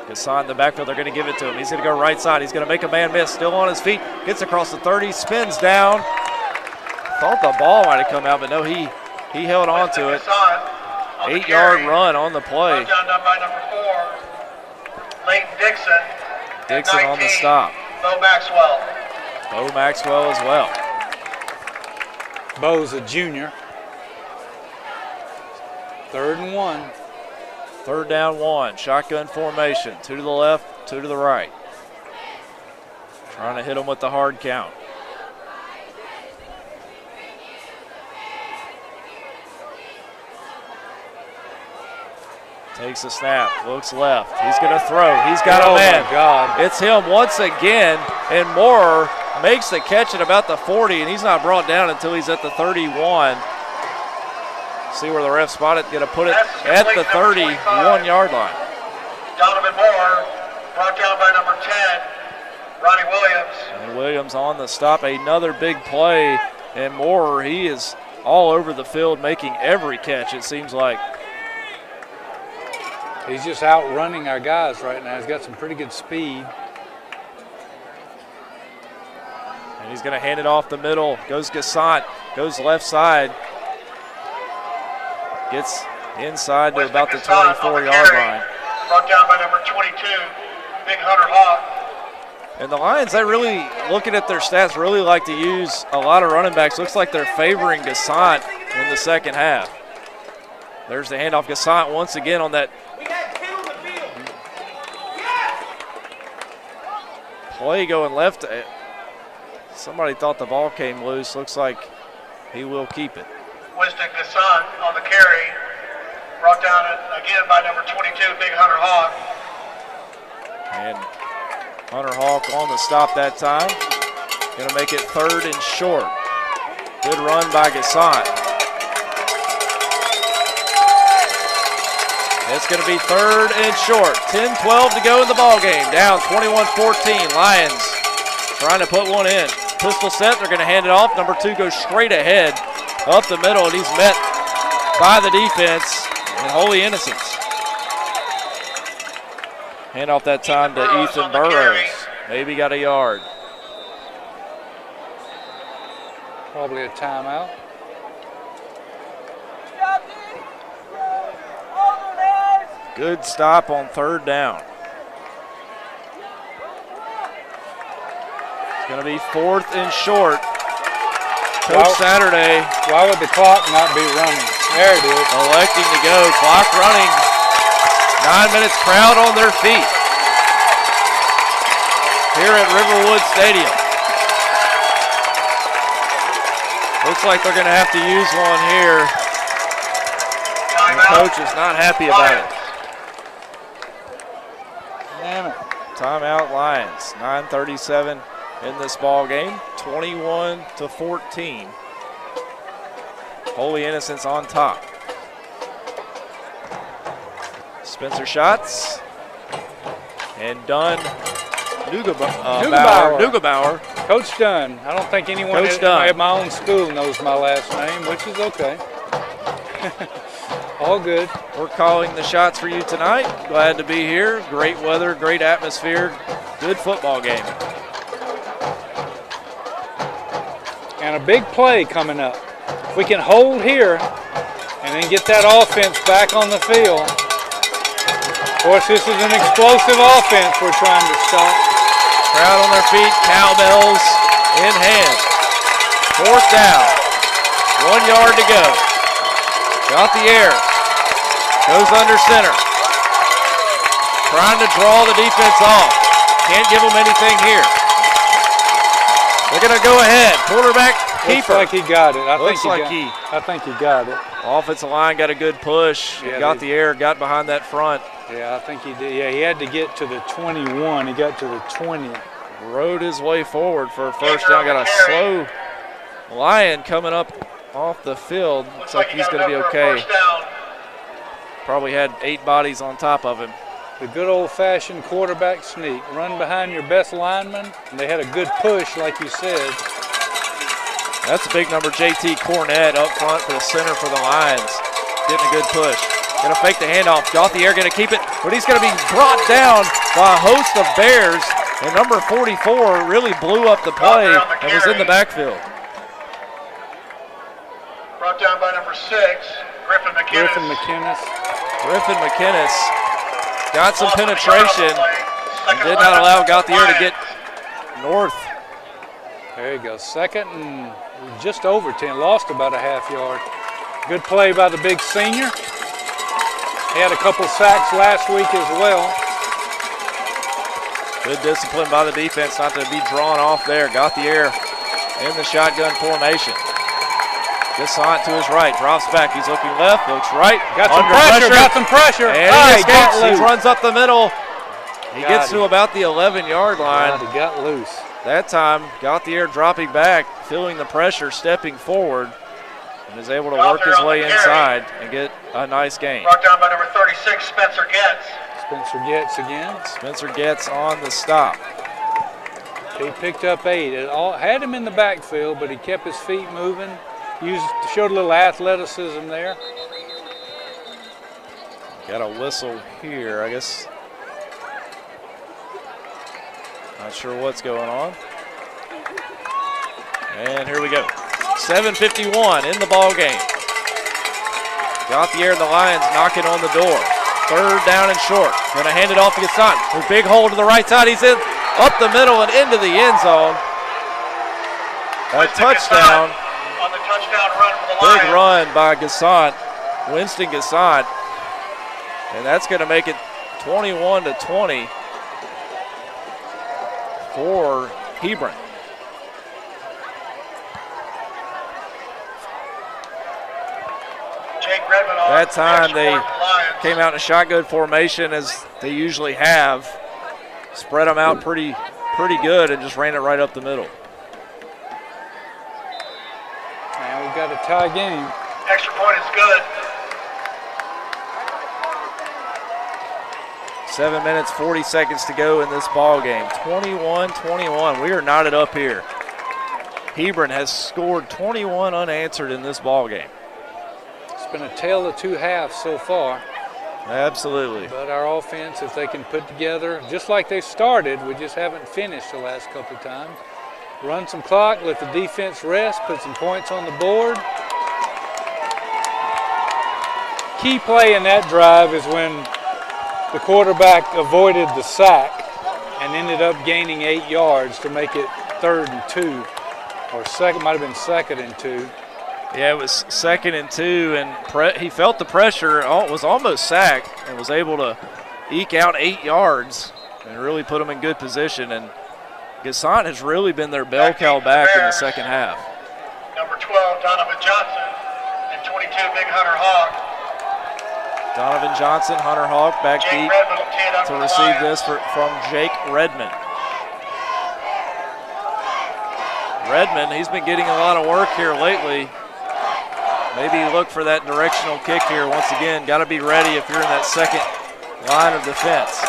Gasson in the backfield, they're going to give it to him. He's going to go right side. He's going to make a man miss. Still on his feet. Gets across the 30, spins down. Thought the ball might have come out, but no, he held on to it. 8-yard run on the play. Down by number 4, Leighton Dixon. Dixon on the stop. Bo Maxwell. Bo Maxwell as well. Bo's a junior. 3rd and 1. 3rd down 1. Shotgun formation. 2 to the left, 2 to the right. Trying to hit him with the hard count. Takes a snap, looks left. He's going to throw. He's got a man. Oh, my God. It's him once again, and Moore makes the catch at about the 40, and he's not brought down until he's at the 31. See where the ref spotted, going to put it at the 31-yard line. Donovan Moore, brought down by number 10, Ronnie Williams. And Williams on the stop, another big play, and Moore, he is all over the field making every catch, it seems like. He's just outrunning our guys right now. He's got some pretty good speed. And he's going to hand it off the middle. Goes Gassant, goes left side. Gets inside to about the 24-yard line. Brought down by number 22, Big Hunter Hawk. And the Lions, they really, looking at their stats, really like to use a lot of running backs. Looks like they're favoring Gassant in the second half. There's the handoff. Gassant once again on that play going left. Somebody thought the ball came loose. Looks like he will keep it. Winston Gasson on the carry. Brought down again by number 22, Big Hunter Hawk. And Hunter Hawk on the stop that time. Going to make it 3rd and short. Good run by Gasson. It's going to be 3rd and short. 10-12 to go in the ball game. Down 21-14. Lions trying to put one in. Pistol set. They're going to hand it off. Number 2 goes straight ahead up the middle, and he's met by the defense and Holy Innocents. Hand off that time to Ethan Burrows. Maybe got a yard. Probably a timeout. Good stop on 3rd down. It's going to be 4th and short. Coach Saturday. Why would the clock not be running? There it is. Electing to go. Clock running. 9 minutes, crowd on their feet here at Riverwood Stadium. Looks like they're going to have to use one here. And the coach is not happy about it. Damn it. Timeout Lions. 9:37 in this ball game. 21-14. Holy Innocents on top. Spencer shots. And Dunn. Neugebauer. Coach Dunn. I don't think anyone at my own school knows my last name, which is okay. All good. We're calling the shots for you tonight. Glad to be here. Great weather, great atmosphere, good football game. And a big play coming up. If we can hold here and then get that offense back on the field. Of course, this is an explosive offense we're trying to stop. Crowd on their feet, cowbells in hand. 4th down. 1 yard to go. Got the air. Goes under center. Trying to draw the defense off. Can't give them anything here. They're going to go ahead. Quarterback, keeper. Looks like he got it. I think he got it. Offensive line got a good push. Yeah, got the air, got behind that front. Yeah, I think he did. Yeah, he had to get to the 21. He got to the 20. Rode his way forward for a first down. Got a slow Lion coming up off the field. Looks like he's going to be okay. Probably had 8 bodies on top of him. The good old-fashioned quarterback sneak. Run behind your best lineman, and they had a good push, like you said. That's a big number, JT Cornett up front for the center for the Lions. Getting a good push. Going to fake the handoff. Got the air, going to keep it, but he's going to be brought down by a host of Bears. And number 44 really blew up the play and was in the backfield. Brought down by number 6, Griffin McInnes. Griffin McInnes got some penetration and did not allow Gauthier to get north. There you go. 2nd and just over 10. Lost about a half yard. Good play by the big senior. He had a couple sacks last week as well. Good discipline by the defense not to be drawn off there. Gauthier in the shotgun formation. Gassant to his right, drops back. He's looking left, looks right. Got some pressure. And he escapes. He runs up the middle. He gets to about the 11-yard line. He got loose. That time, Gauthier dropping back, feeling the pressure, stepping forward, and is able to work his way inside and get a nice gain. Brought down by number 36, Spencer Getz. Spencer Getz again. Spencer Getz on the stop. He picked up 8. It all had him in the backfield, but he kept his feet moving. Showed a little athleticism there. Got a whistle here, I guess. Not sure what's going on. And here we go. 7:51 in the ball game. Gauthier and the Lions knocking on the door. 3rd down and short. Going to hand it off to Gassant. A big hole to the right side. He's in up the middle and into the end zone. A touchdown. On the touchdown run for the Lions. Big run by Gassant, Winston Gassant. And that's going to make it 21-20 for Hebron. That time they came out in a shotgun formation as they usually have. Spread them out pretty good and just ran it right up the middle. Now we've got a tie game. Extra point is good. 7 minutes, 40 seconds to go in this ball game. 21-21. We are knotted up here. Hebron has scored 21 unanswered in this ball game. It's been a tale of 2 halves so far. Absolutely. But our offense, if they can put together, just like they started, we just haven't finished the last couple of times. Run some clock, let the defense rest, put some points on the board. Key play in that drive is when the quarterback avoided the sack and ended up gaining 8 yards to make it 3rd and 2, or might have been 2nd and 2. Yeah, it was 2nd and 2, and he felt the pressure, was almost sacked, and was able to eke out 8 yards and really put them in good position. And Gassant has really been their bell cow back in the second half. Number 12, 12, Donovan Johnson, and 22, Big Hunter Hogg. Donovan Johnson, Hunter Hogg back Jake deep Redmond will tee it up to for the receive Lions. this from Jake Redmond. Redmond, he's been getting a lot of work here lately. Maybe look for that directional kick here once again. Got to be ready if you're in that second line of defense.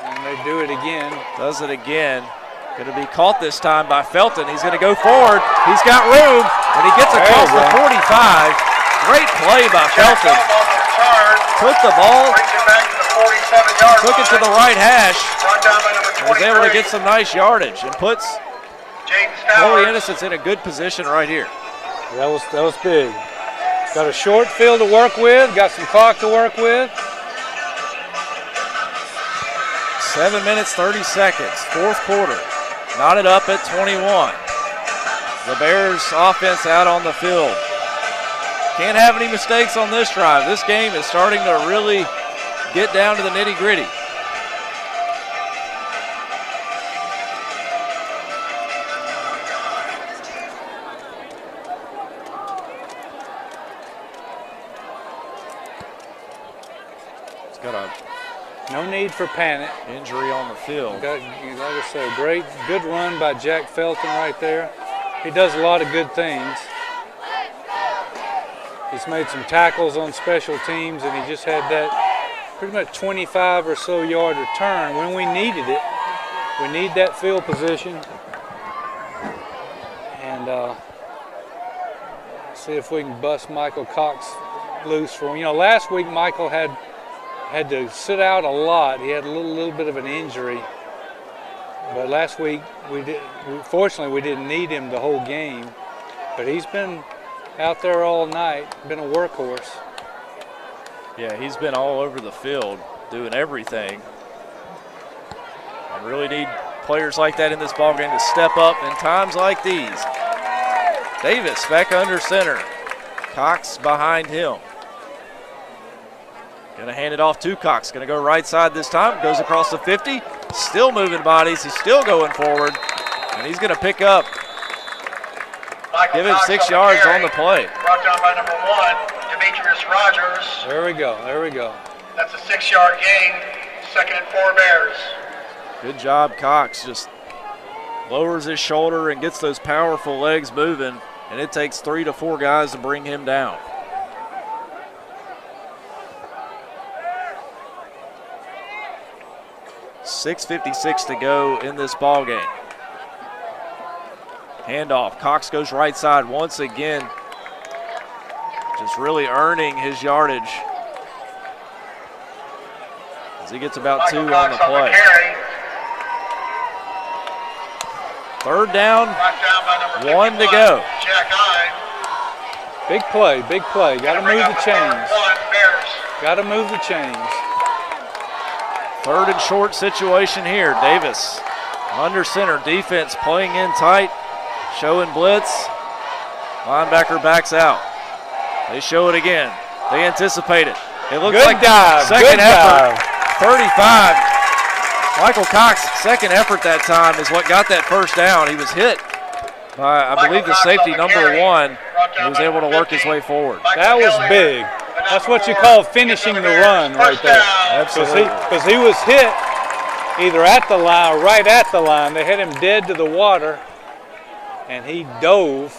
And they do it again. Does it again. Going to be caught this time by Felton. He's going to go forward. He's got room, and he gets across the 45. Great play by Felton. Took the ball, took it to the right hash, and was able to get some nice yardage and puts Holy Innocents in a good position right here. That was big. Got a short field to work with, got some clock to work with. 7 minutes, 30 seconds, fourth quarter. Knotted up at 21. The Bears offense out on the field. Can't have any mistakes on this drive. This game is starting to really get down to the nitty-gritty. It's got a No need for panic. injury on the field. Like I said, good run by Jack Felton right there. He does a lot of good things. He's made some tackles on special teams, and he just had that pretty much 25 or so yard return when we needed it. We need that field position. And see if we can bust Michael Cox loose for him. You know, last week Michael had to sit out a lot. He had a little bit of an injury. But last week, fortunately, we didn't need him the whole game. But he's been out there all night, been a workhorse. Yeah, he's been all over the field doing everything. And really need players like that in this ballgame to step up in times like these. Davis back under center. Cox behind him. Gonna hand it off to Cox. Gonna go right side this time. Goes across the 50. Still moving bodies. He's still going forward. And he's gonna pick up. Give him 6 yards on the play. Brought down by number 1, Demetrius Rogers. There we go. There we go. That's a 6-yard gain. 2nd and 4 Bears. Good job, Cox. Just lowers his shoulder and gets those powerful legs moving. And it takes 3 to 4 guys to bring him down. .6:56 to go in this ball game. Handoff. Cox goes right side once again. Just really earning his yardage as he gets about 2 on the play. Third down, 1 to go. Big play, big play. Got to move the chains. Got to move the chains. Third and short situation here. Davis under center. Defense playing in tight. Showing blitz. Linebacker backs out. They show it again. They anticipate it. It looks good like dive. Second good effort. Dive. 35. Michael Cox, second effort that time is what got that first down. He was hit by, I believe, the safety number 1. He was able to work his way forward. That was big. That's what you call finishing the run right there. Absolutely. Because he was hit either at the line or right at the line. They had him dead to the water, and he dove.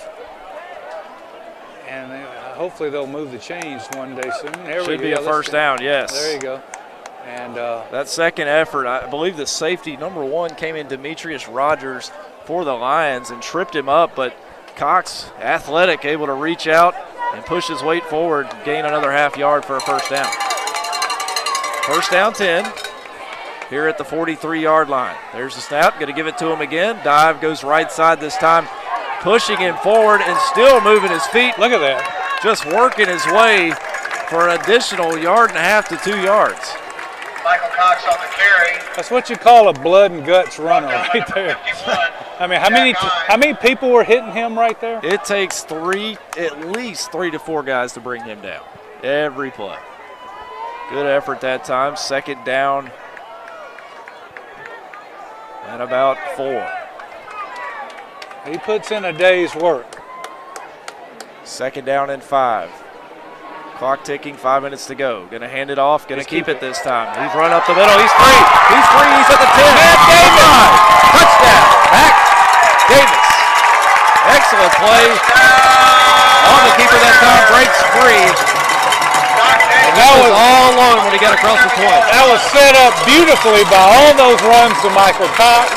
And hopefully they'll move the chains one day soon. There Should we be go. a first down, yes. There you go. And that second effort, I believe the safety number 1 came in Demetrius Rogers for the Lions and tripped him up, but Cox, athletic, able to reach out and push his weight forward, gain another half yard for a first down. First down 10 here at the 43-yard line. There's the snap, going to give it to him again. Dive goes right side this time, pushing him forward and still moving his feet. Look at that. Just working his way for an additional 1.5 to 2 yards. Michael Cox on the carry. That's what you call a blood and guts runner right there. I mean, how many people were hitting him right there? It takes at least 3 to 4 guys to bring him down every play. Good effort that time. Second down and about 4. He puts in a day's work. Second down and 5. Clock ticking, 5 minutes to go. Gonna hand it off, gonna keep it this time. He's run up the middle, he's free, he's at the 10. Matt Davis! Touchdown, Matt Davis. Excellent play. On the keeper that time, breaks free. And that was all alone when he got across the 20. That was set up beautifully by all those runs to Michael Cox.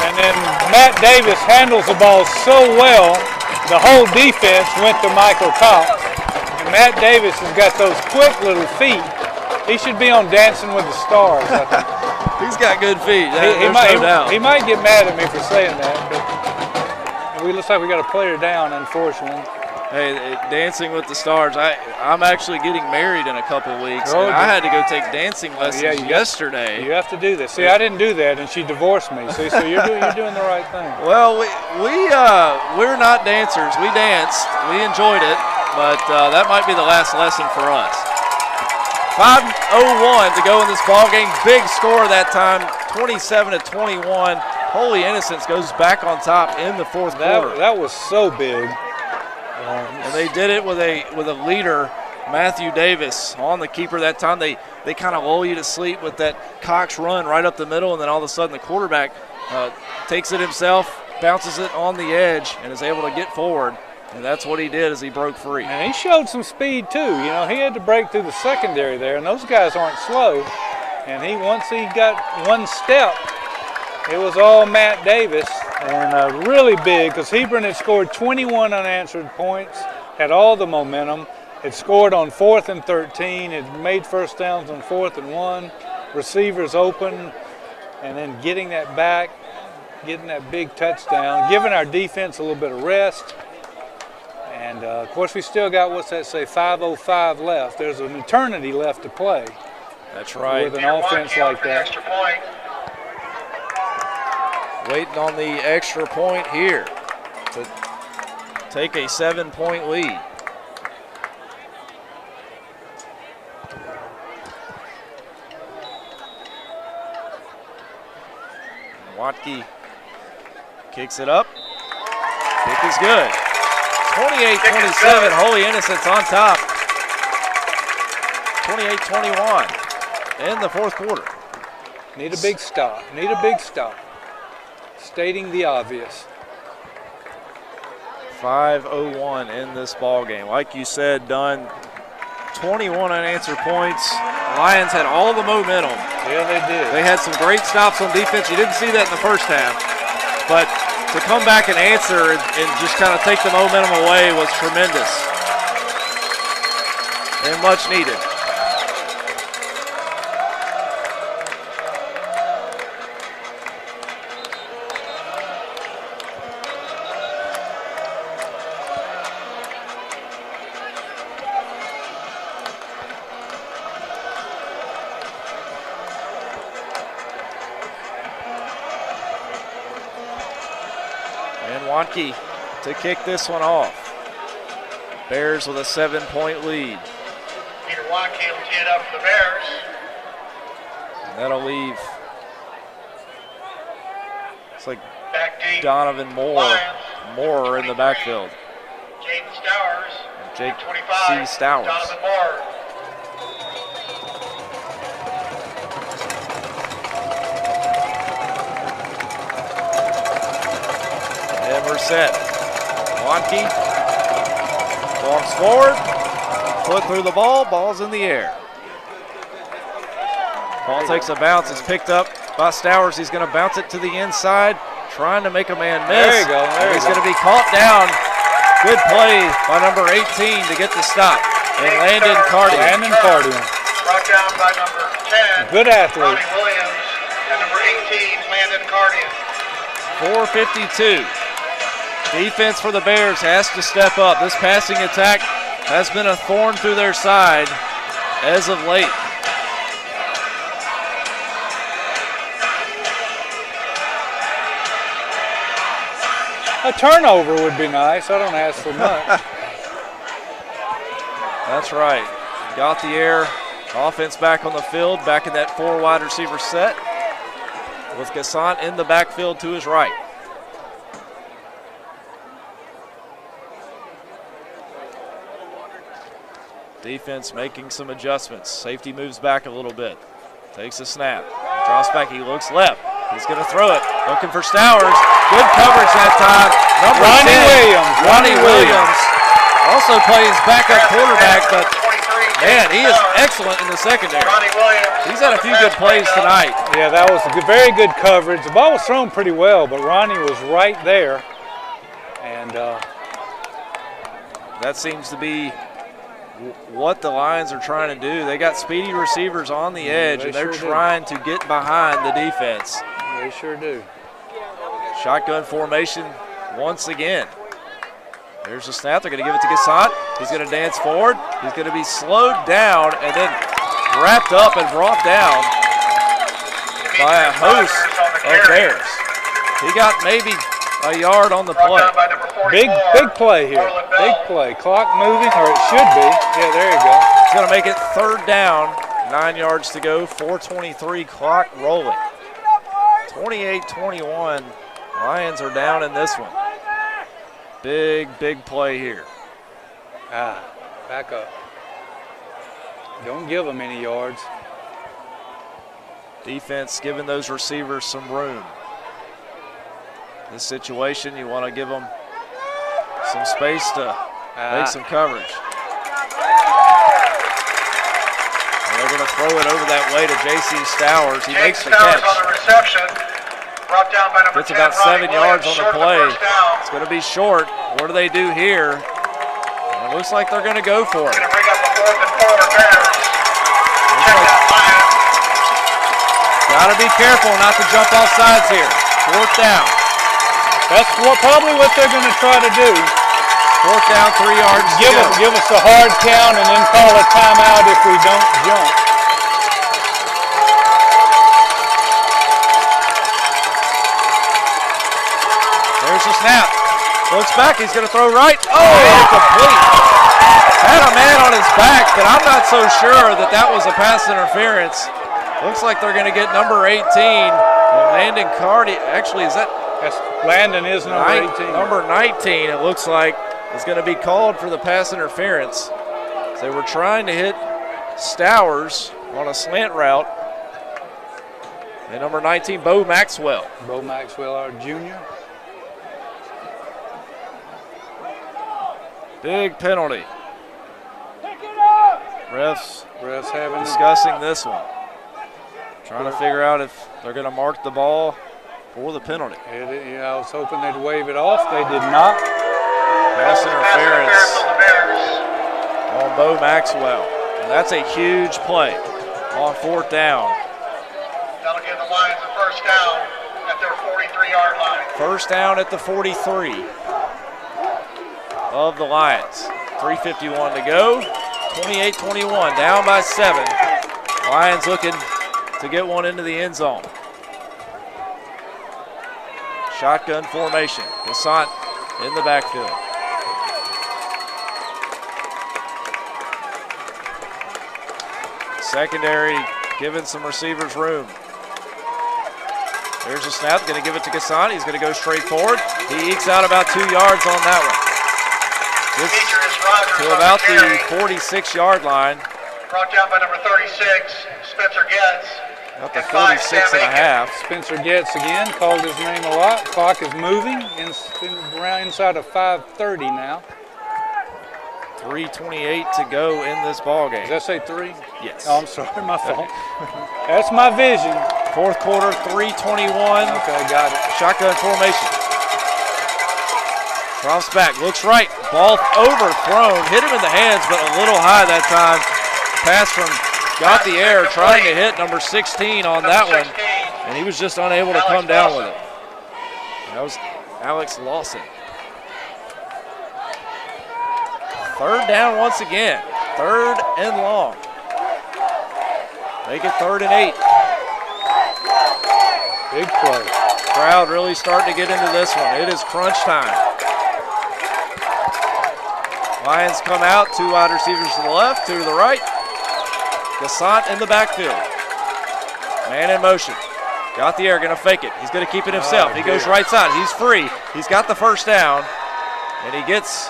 And then Matt Davis handles the ball so well, the whole defense went to Michael Cox. And Matt Davis has got those quick little feet. He should be on Dancing with the Stars, I think. He's got good feet. He might get mad at me for saying that, but it looks like we got a player down, unfortunately. Hey, Dancing with the Stars. I'm actually getting married in a couple weeks. Oh, and I had to go take dancing lessons yesterday. You have to do this. See, I didn't do that, and she divorced me. See, so you're doing the right thing. Well, we're not dancers. We danced. We enjoyed it, but that might be the last lesson for us. 5:01 to go in this ball game. Big score that time, 27-21. Holy Innocents goes back on top in the fourth quarter. That was so big. And they did it with a leader, Matthew Davis, on the keeper that time. They kind of lull you to sleep with that Cox run right up the middle, and then all of a sudden the quarterback takes it himself, bounces it on the edge, and is able to get forward. And that's what he did as he broke free. And he showed some speed too. You know, he had to break through the secondary there, and those guys aren't slow. And once he got one step, it was all Matt Davis, and really big, because Hebron had scored 21 unanswered points, had all the momentum. It scored on 4th and 13. It made first downs on 4th and 1. Receivers open, and then getting that back, getting that big touchdown, giving our defense a little bit of rest. And, of course, we still got, 5:05 left. There's an eternity left to play. That's right. With an offense like that. Waiting on the extra point here to take a 7-point lead. Watke kicks it up. Kick is good. 28-27, Holy Innocents on top. 28-21 in the fourth quarter. Need a big stop. Need a big stop. Stating the obvious. 5:01 in this ball game. Like you said, Dunn, 21 unanswered points. Lions had all the momentum. Yeah, they did. They had some great stops on defense. You didn't see that in the first half. But to come back and answer and just kind of take the momentum away was tremendous and much needed. Watke to kick this one off. Bears with a 7-point lead. Peter Watke will tee it up for the Bears. And that'll leave, it's like back deep, Donovan Moore in the backfield. Jaden Stowers. And Jake 25, C. Stowers. Donovan Moore. And we're set. Watke walks forward, foot through the ball, ball's in the air. Ball takes a bounce, it's picked up by Stowers. He's going to bounce it to the inside, trying to make a man miss. There you go. He's going to be caught down. Good play by number 18 to get the stop. And Landon Cardian. Brought down by number 10. Good athlete. Ronnie Williams and number 18, Landon Cardian. 4:52. Defense for the Bears has to step up. This passing attack has been a thorn through their side as of late. A turnover would be nice. I don't ask for much. That's right. Got the air. Offense back on the field, back in that 4 wide receiver set. with Gassant in the backfield to his right. Defense making some adjustments. Safety moves back a little bit. Takes a snap. Drops back. He looks left. He's going to throw it. Looking for Stowers. Good coverage that time. Number 10, Ronnie Williams. Also plays backup quarterback, but man, he is excellent in the secondary. He's had a few good plays tonight. Yeah, that was a very good coverage. The ball was thrown pretty well, but Ronnie was right there. And that seems to be what the Lions are trying to do. They got speedy receivers on the edge, and they're trying to get behind the defense. They sure do. Shotgun formation once again. There's a snap. They're going to give it to Gassant. He's going to dance forward. He's going to be slowed down and then wrapped up and brought down by a host of Bears. He got maybe a yard on the play. Big play here. Big play. Clock moving, or it should be. Yeah, there you go. It's going to make it 3rd down. 9 yards to go. 4:23 clock rolling. 28-21. Lions are down in this one. Big play here. Back up. Don't give them any yards. Defense giving those receivers some room. This situation, you want to give them some space to make some coverage. And they're going to throw it over that way to J.C. Stowers. He makes the catch. On the reception. Brought down by number Gets 10, about 7 yards on the play. It's going to be short. What do they do here? And it looks like they're going to go for it. Going to bring up a 4th and 4 Bears. Check out Lions. Got to be careful not to jump off sides here. 4th down. That's probably what they're going to try to do. 4th down, 3 yards. Give us a hard count and then call a timeout if we don't jump. There's the snap. Looks back. He's going to throw right. Oh, incomplete. Had a man on his back, but I'm not so sure that was a pass interference. Looks like they're going to get number 18. Landon Cardi. Actually, is that? Yes, Landon is number 18. Number 19, it looks like, is going to be called for the pass interference. They were trying to hit Stowers on a slant route. And number 19, Bo Maxwell. Bo Maxwell, our junior. Big penalty. Refs having discussing this one. Trying to figure out if they're going to mark the ball for the penalty. Yeah, I was hoping they'd wave it off. They did not. Pass interference on Bo Maxwell. And that's a huge play on 4th down. That'll give the Lions a 1st down at their 43-yard line. 1st down at the 43 of the Lions. 3:51 to go. 28-21, down by 7. Lions looking to get one into the end zone. Shotgun formation. Gassant in the backfield. Secondary giving some receivers room. There's a snap. Going to give it to Gassant. He's going to go straight forward. He ekes out about 2 yards on that one. To about the 46-yard line. Brought down by number 36, Spencer Getz. About the 46 and a half. Spencer Getz again, called his name a lot. Clock is moving around inside of 5:30 now. 3:28 to go in this ball game. Does that say 3? Yes. Oh, I'm sorry, my fault. That's my vision. 4th quarter, 3:21. Okay, got it. Shotgun formation. Drops back, looks right. Ball overthrown, hit him in the hands, but a little high that time. Pass from got the air, trying to hit number 16 on that one, and he was just unable to come down with it. That was Alex Lawson. 3rd down once again. 3rd and long. Make it 3rd and 8. Big play. Crowd really starting to get into this one. It is crunch time. Lions come out, 2 wide receivers to the left, 2 to the right. Gassant in the backfield. Man in motion. Gauthier going to fake it. He's going to keep it himself. He goes right side. He's free. He's got the first down, and he gets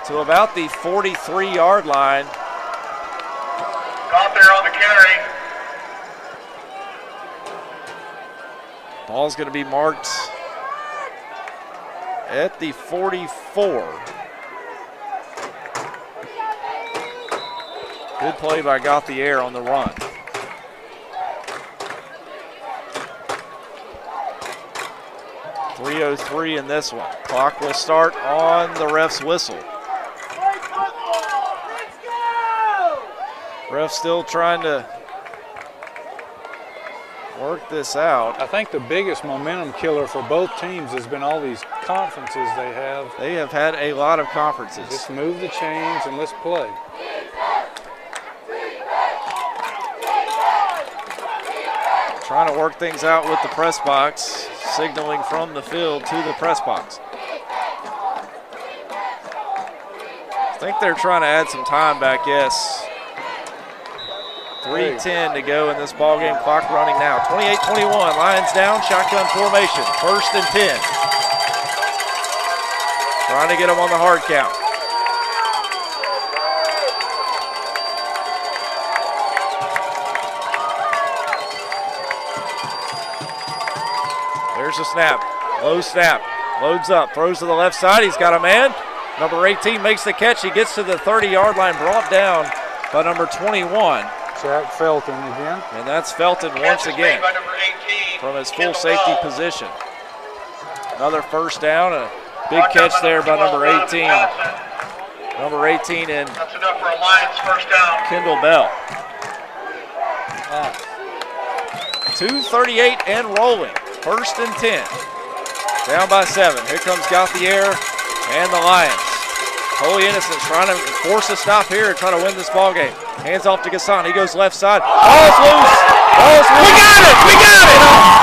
to about the 43-yard line. Gauthier on the carry. Ball's going to be marked at the 44. Good play by Gauthier on the run. .303 in this one. Clock will start on the ref's whistle. Ref still trying to work this out. I think the biggest momentum killer for both teams has been all these conferences they have. They have had a lot of conferences. Just move the chains and let's play. Trying to work things out with the press box, signaling from the field to the press box. I think they're trying to add some time back, yes. 3:10 to go in this ball game. Clock running now. 28-21. Lions down. Shotgun formation. 1st and 10. Trying to get them on the hard count. There's a snap. Low snap. Loads up. Throws to the left side. He's got a man. Number 18 makes the catch. He gets to the 30-yard line. Brought down by number 21. Jack Felton again. And that's Felton once again from his full safety position. Another first down, a big catch there by number 18. Number 18 in That's enough for a Lions first down. Kendall Bell. 2:38 and rolling. 1st and 10. Down by 7. Here comes Gauthier and the Lions. Holy Innocents trying to force a stop here and try to win this ball game. Hands off to Gassan. He goes left side. Ball's loose. Ball's loose. We got it. We got it.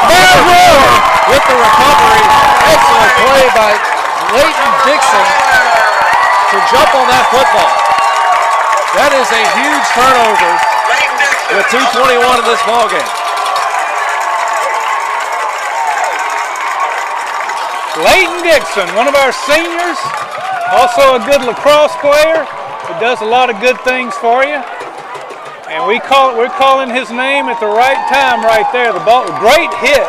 Bear Roar with the recovery. Excellent play by Leighton Dixon to jump on that football. That is a huge turnover with 2:21 in this ball game. Leighton Dixon, one of our seniors, also a good lacrosse player. He does a lot of good things for you. And we're calling his name at the right time right there. The ball, great hit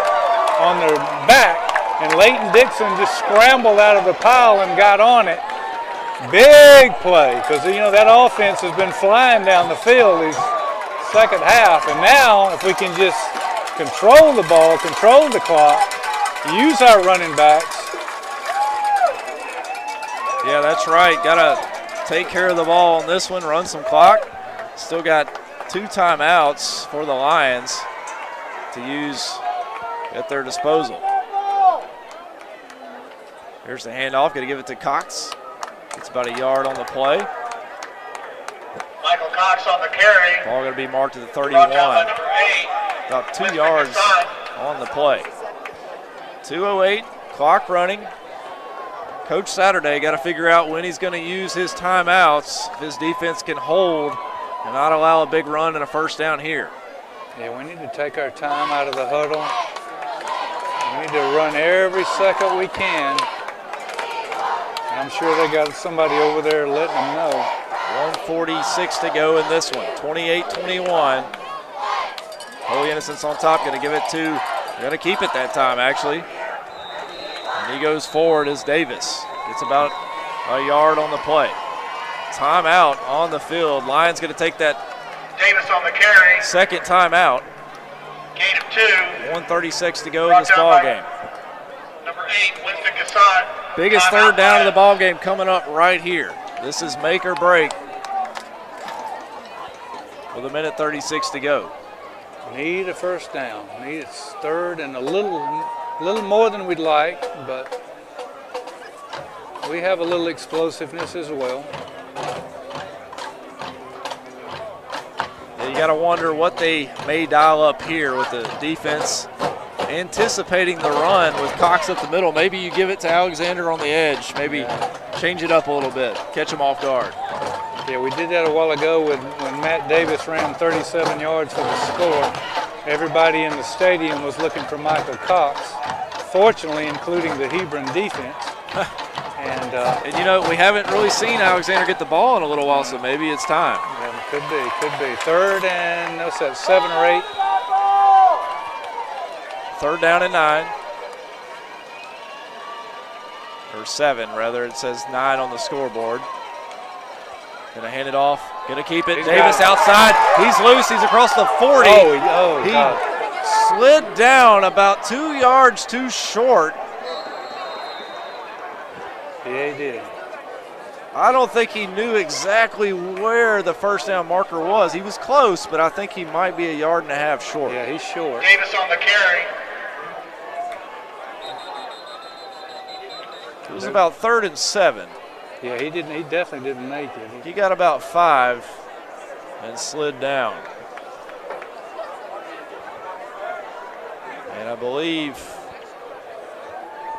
on their back. And Leighton Dixon just scrambled out of the pile and got on it. Big play, because you know that offense has been flying down the field these second half. And now if we can just control the ball, control the clock, use our running backs. Yeah, that's right. Got to take care of the ball on this one, run some clock. Still got 2 timeouts for the Lions to use at their disposal. Here's the handoff. Going to give it to Cox. It's about a yard on the play. Michael Cox on the carry. Ball going to be marked to the 31. Number 8. About 2 yards on the play. 2:08, clock running. Coach Saturday got to figure out when he's going to use his timeouts if his defense can hold and not allow a big run and a first down here. Yeah, we need to take our time out of the huddle. We need to run every second we can. And I'm sure they got somebody over there letting them know. 1:46 to go in this one. 28-21. Holy Innocents on top. Going to give it to, going to keep it that time actually. And he goes forward as Davis. Gets about a yard on the play. Timeout on the field. Lions going to take that Davis on the carry. second timeout. Gain of 2. 1:36 to go in this ball game. Number 8, Winston Gassan. Biggest third down of the ball game coming up right here. This is make or break with 1:36 to go. Need a first down. Need a third and a little more than we'd like, but we have a little explosiveness as well. Yeah, you got to wonder what they may dial up here with the defense anticipating the run with Cox up the middle. Maybe you give it to Alexander on the edge. Maybe change it up a little bit, catch him off guard. Yeah, we did that a while ago when Matt Davis ran 37 yards for the score. everybody in the stadium was looking for Michael Cox, fortunately including the Hebron defense. And you know, we haven't really seen Alexander get the ball in a little while, so maybe it's time. Yeah, could be. Third and, what's that, 7 or 8? Third down and 9. Or 7, rather. It says 9 on the scoreboard. Gonna hand it off. Gonna keep it. Davis outside. He's loose. He's across the 40. Oh, he God. slid down about 2 yards too short. Yeah, he did. I don't think he knew exactly where the first down marker was. He was close, but I think he might be 1.5 yards short. Yeah, he's short. Davis on the carry. It was about 3rd and 7. Yeah, he definitely didn't make it. He got about 5 and slid down. And I believe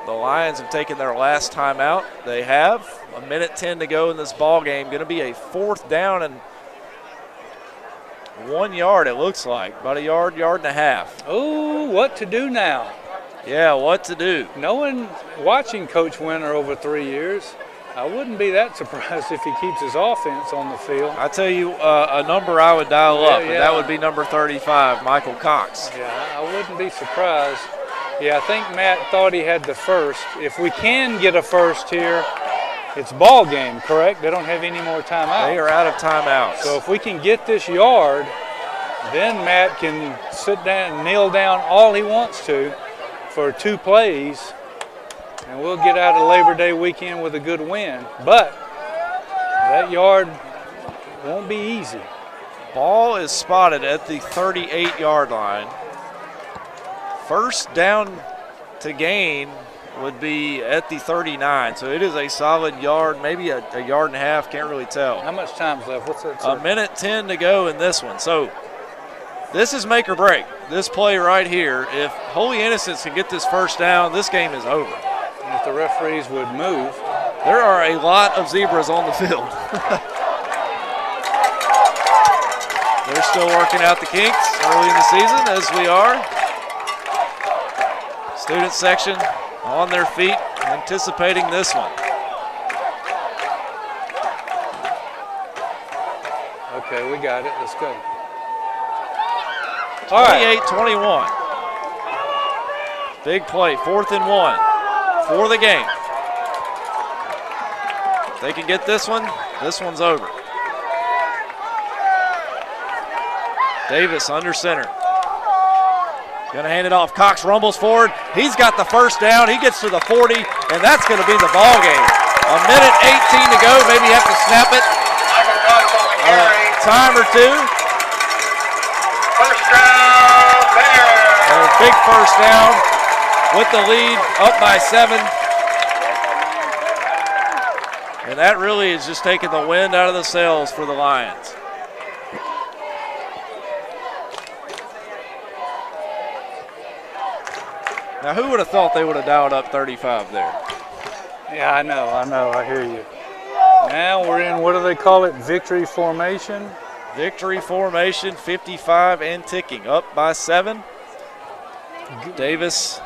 the Lions have taken their last timeout. They have 1:10 to go in this ball game. Going to be a 4th down and 1 yard, it looks like. About 1 yard, 1.5 yards. Oh, what to do now? Yeah, what to do? Watching Coach Winter over 3 years, I wouldn't be that surprised if he keeps his offense on the field. I tell you a number I would dial up, and that would be number 35, Michael Cox. Yeah, I wouldn't be surprised. Yeah, I think Matt thought he had the first. If we can get a first here, it's ball game, correct? They don't have any more timeouts. They are out of timeouts. So if we can get this yard, then Matt can sit down and kneel down all he wants to for 2 plays, and we'll get out of Labor Day weekend with a good win. But that yard won't be easy. Ball is spotted at the 38-yard line. First down to gain would be at the 39, so it is a solid yard, maybe a 1.5 yards, can't really tell. How much time's left? What's that? 1:10 to go in this one. So this is make or break. This play right here, if Holy Innocents can get this first down, this game is over. And if the referees would move. There are a lot of zebras on the field. They're still working out the kinks early in the season, as we are. Student section on their feet, anticipating this one. Okay, we got it. Let's go. 28-21. Big play, 4th and 1 for the game. If they can get this one's over. Davis under center. Gonna hand it off. Cox rumbles forward. He's got the first down. He gets to the 40, and that's gonna be the ball game. 1:18 to go. Maybe you have to snap it. Time or 2. First down, Bears. A big first down with the lead up by 7. And that really is just taking the wind out of the sails for the Lions. Now, who would have thought they would have dialed up 35 there? Yeah, I know, I hear you. Now we're in, what do they call it, victory formation? Victory formation, 55 and ticking, up by 7. Davis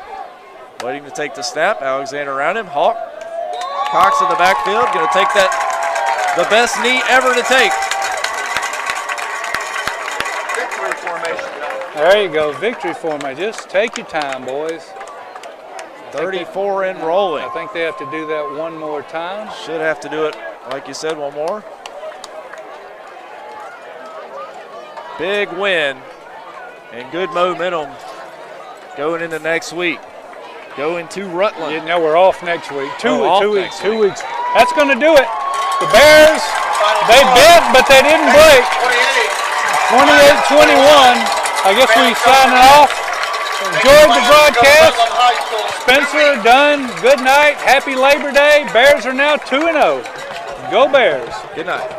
waiting to take the snap. Alexander around him. Hawk. Cox in the backfield, going to take that, the best knee ever to take. Victory formation. There you go, victory formation. Just take your time, boys. 34 and rolling. I think they have to do that one more time. Should have to do it, like you said, one more. Big win and good momentum going into next week. Going to Rutland. Yeah, now we're off next week. Two weeks. That's going to do it. The Bears, they bit, but they didn't break. 28-21. I guess we sign it off. Enjoyed the broadcast. Spencer, done. Good night. Happy Labor Day. Bears are now 2-0. Go Bears. Good night.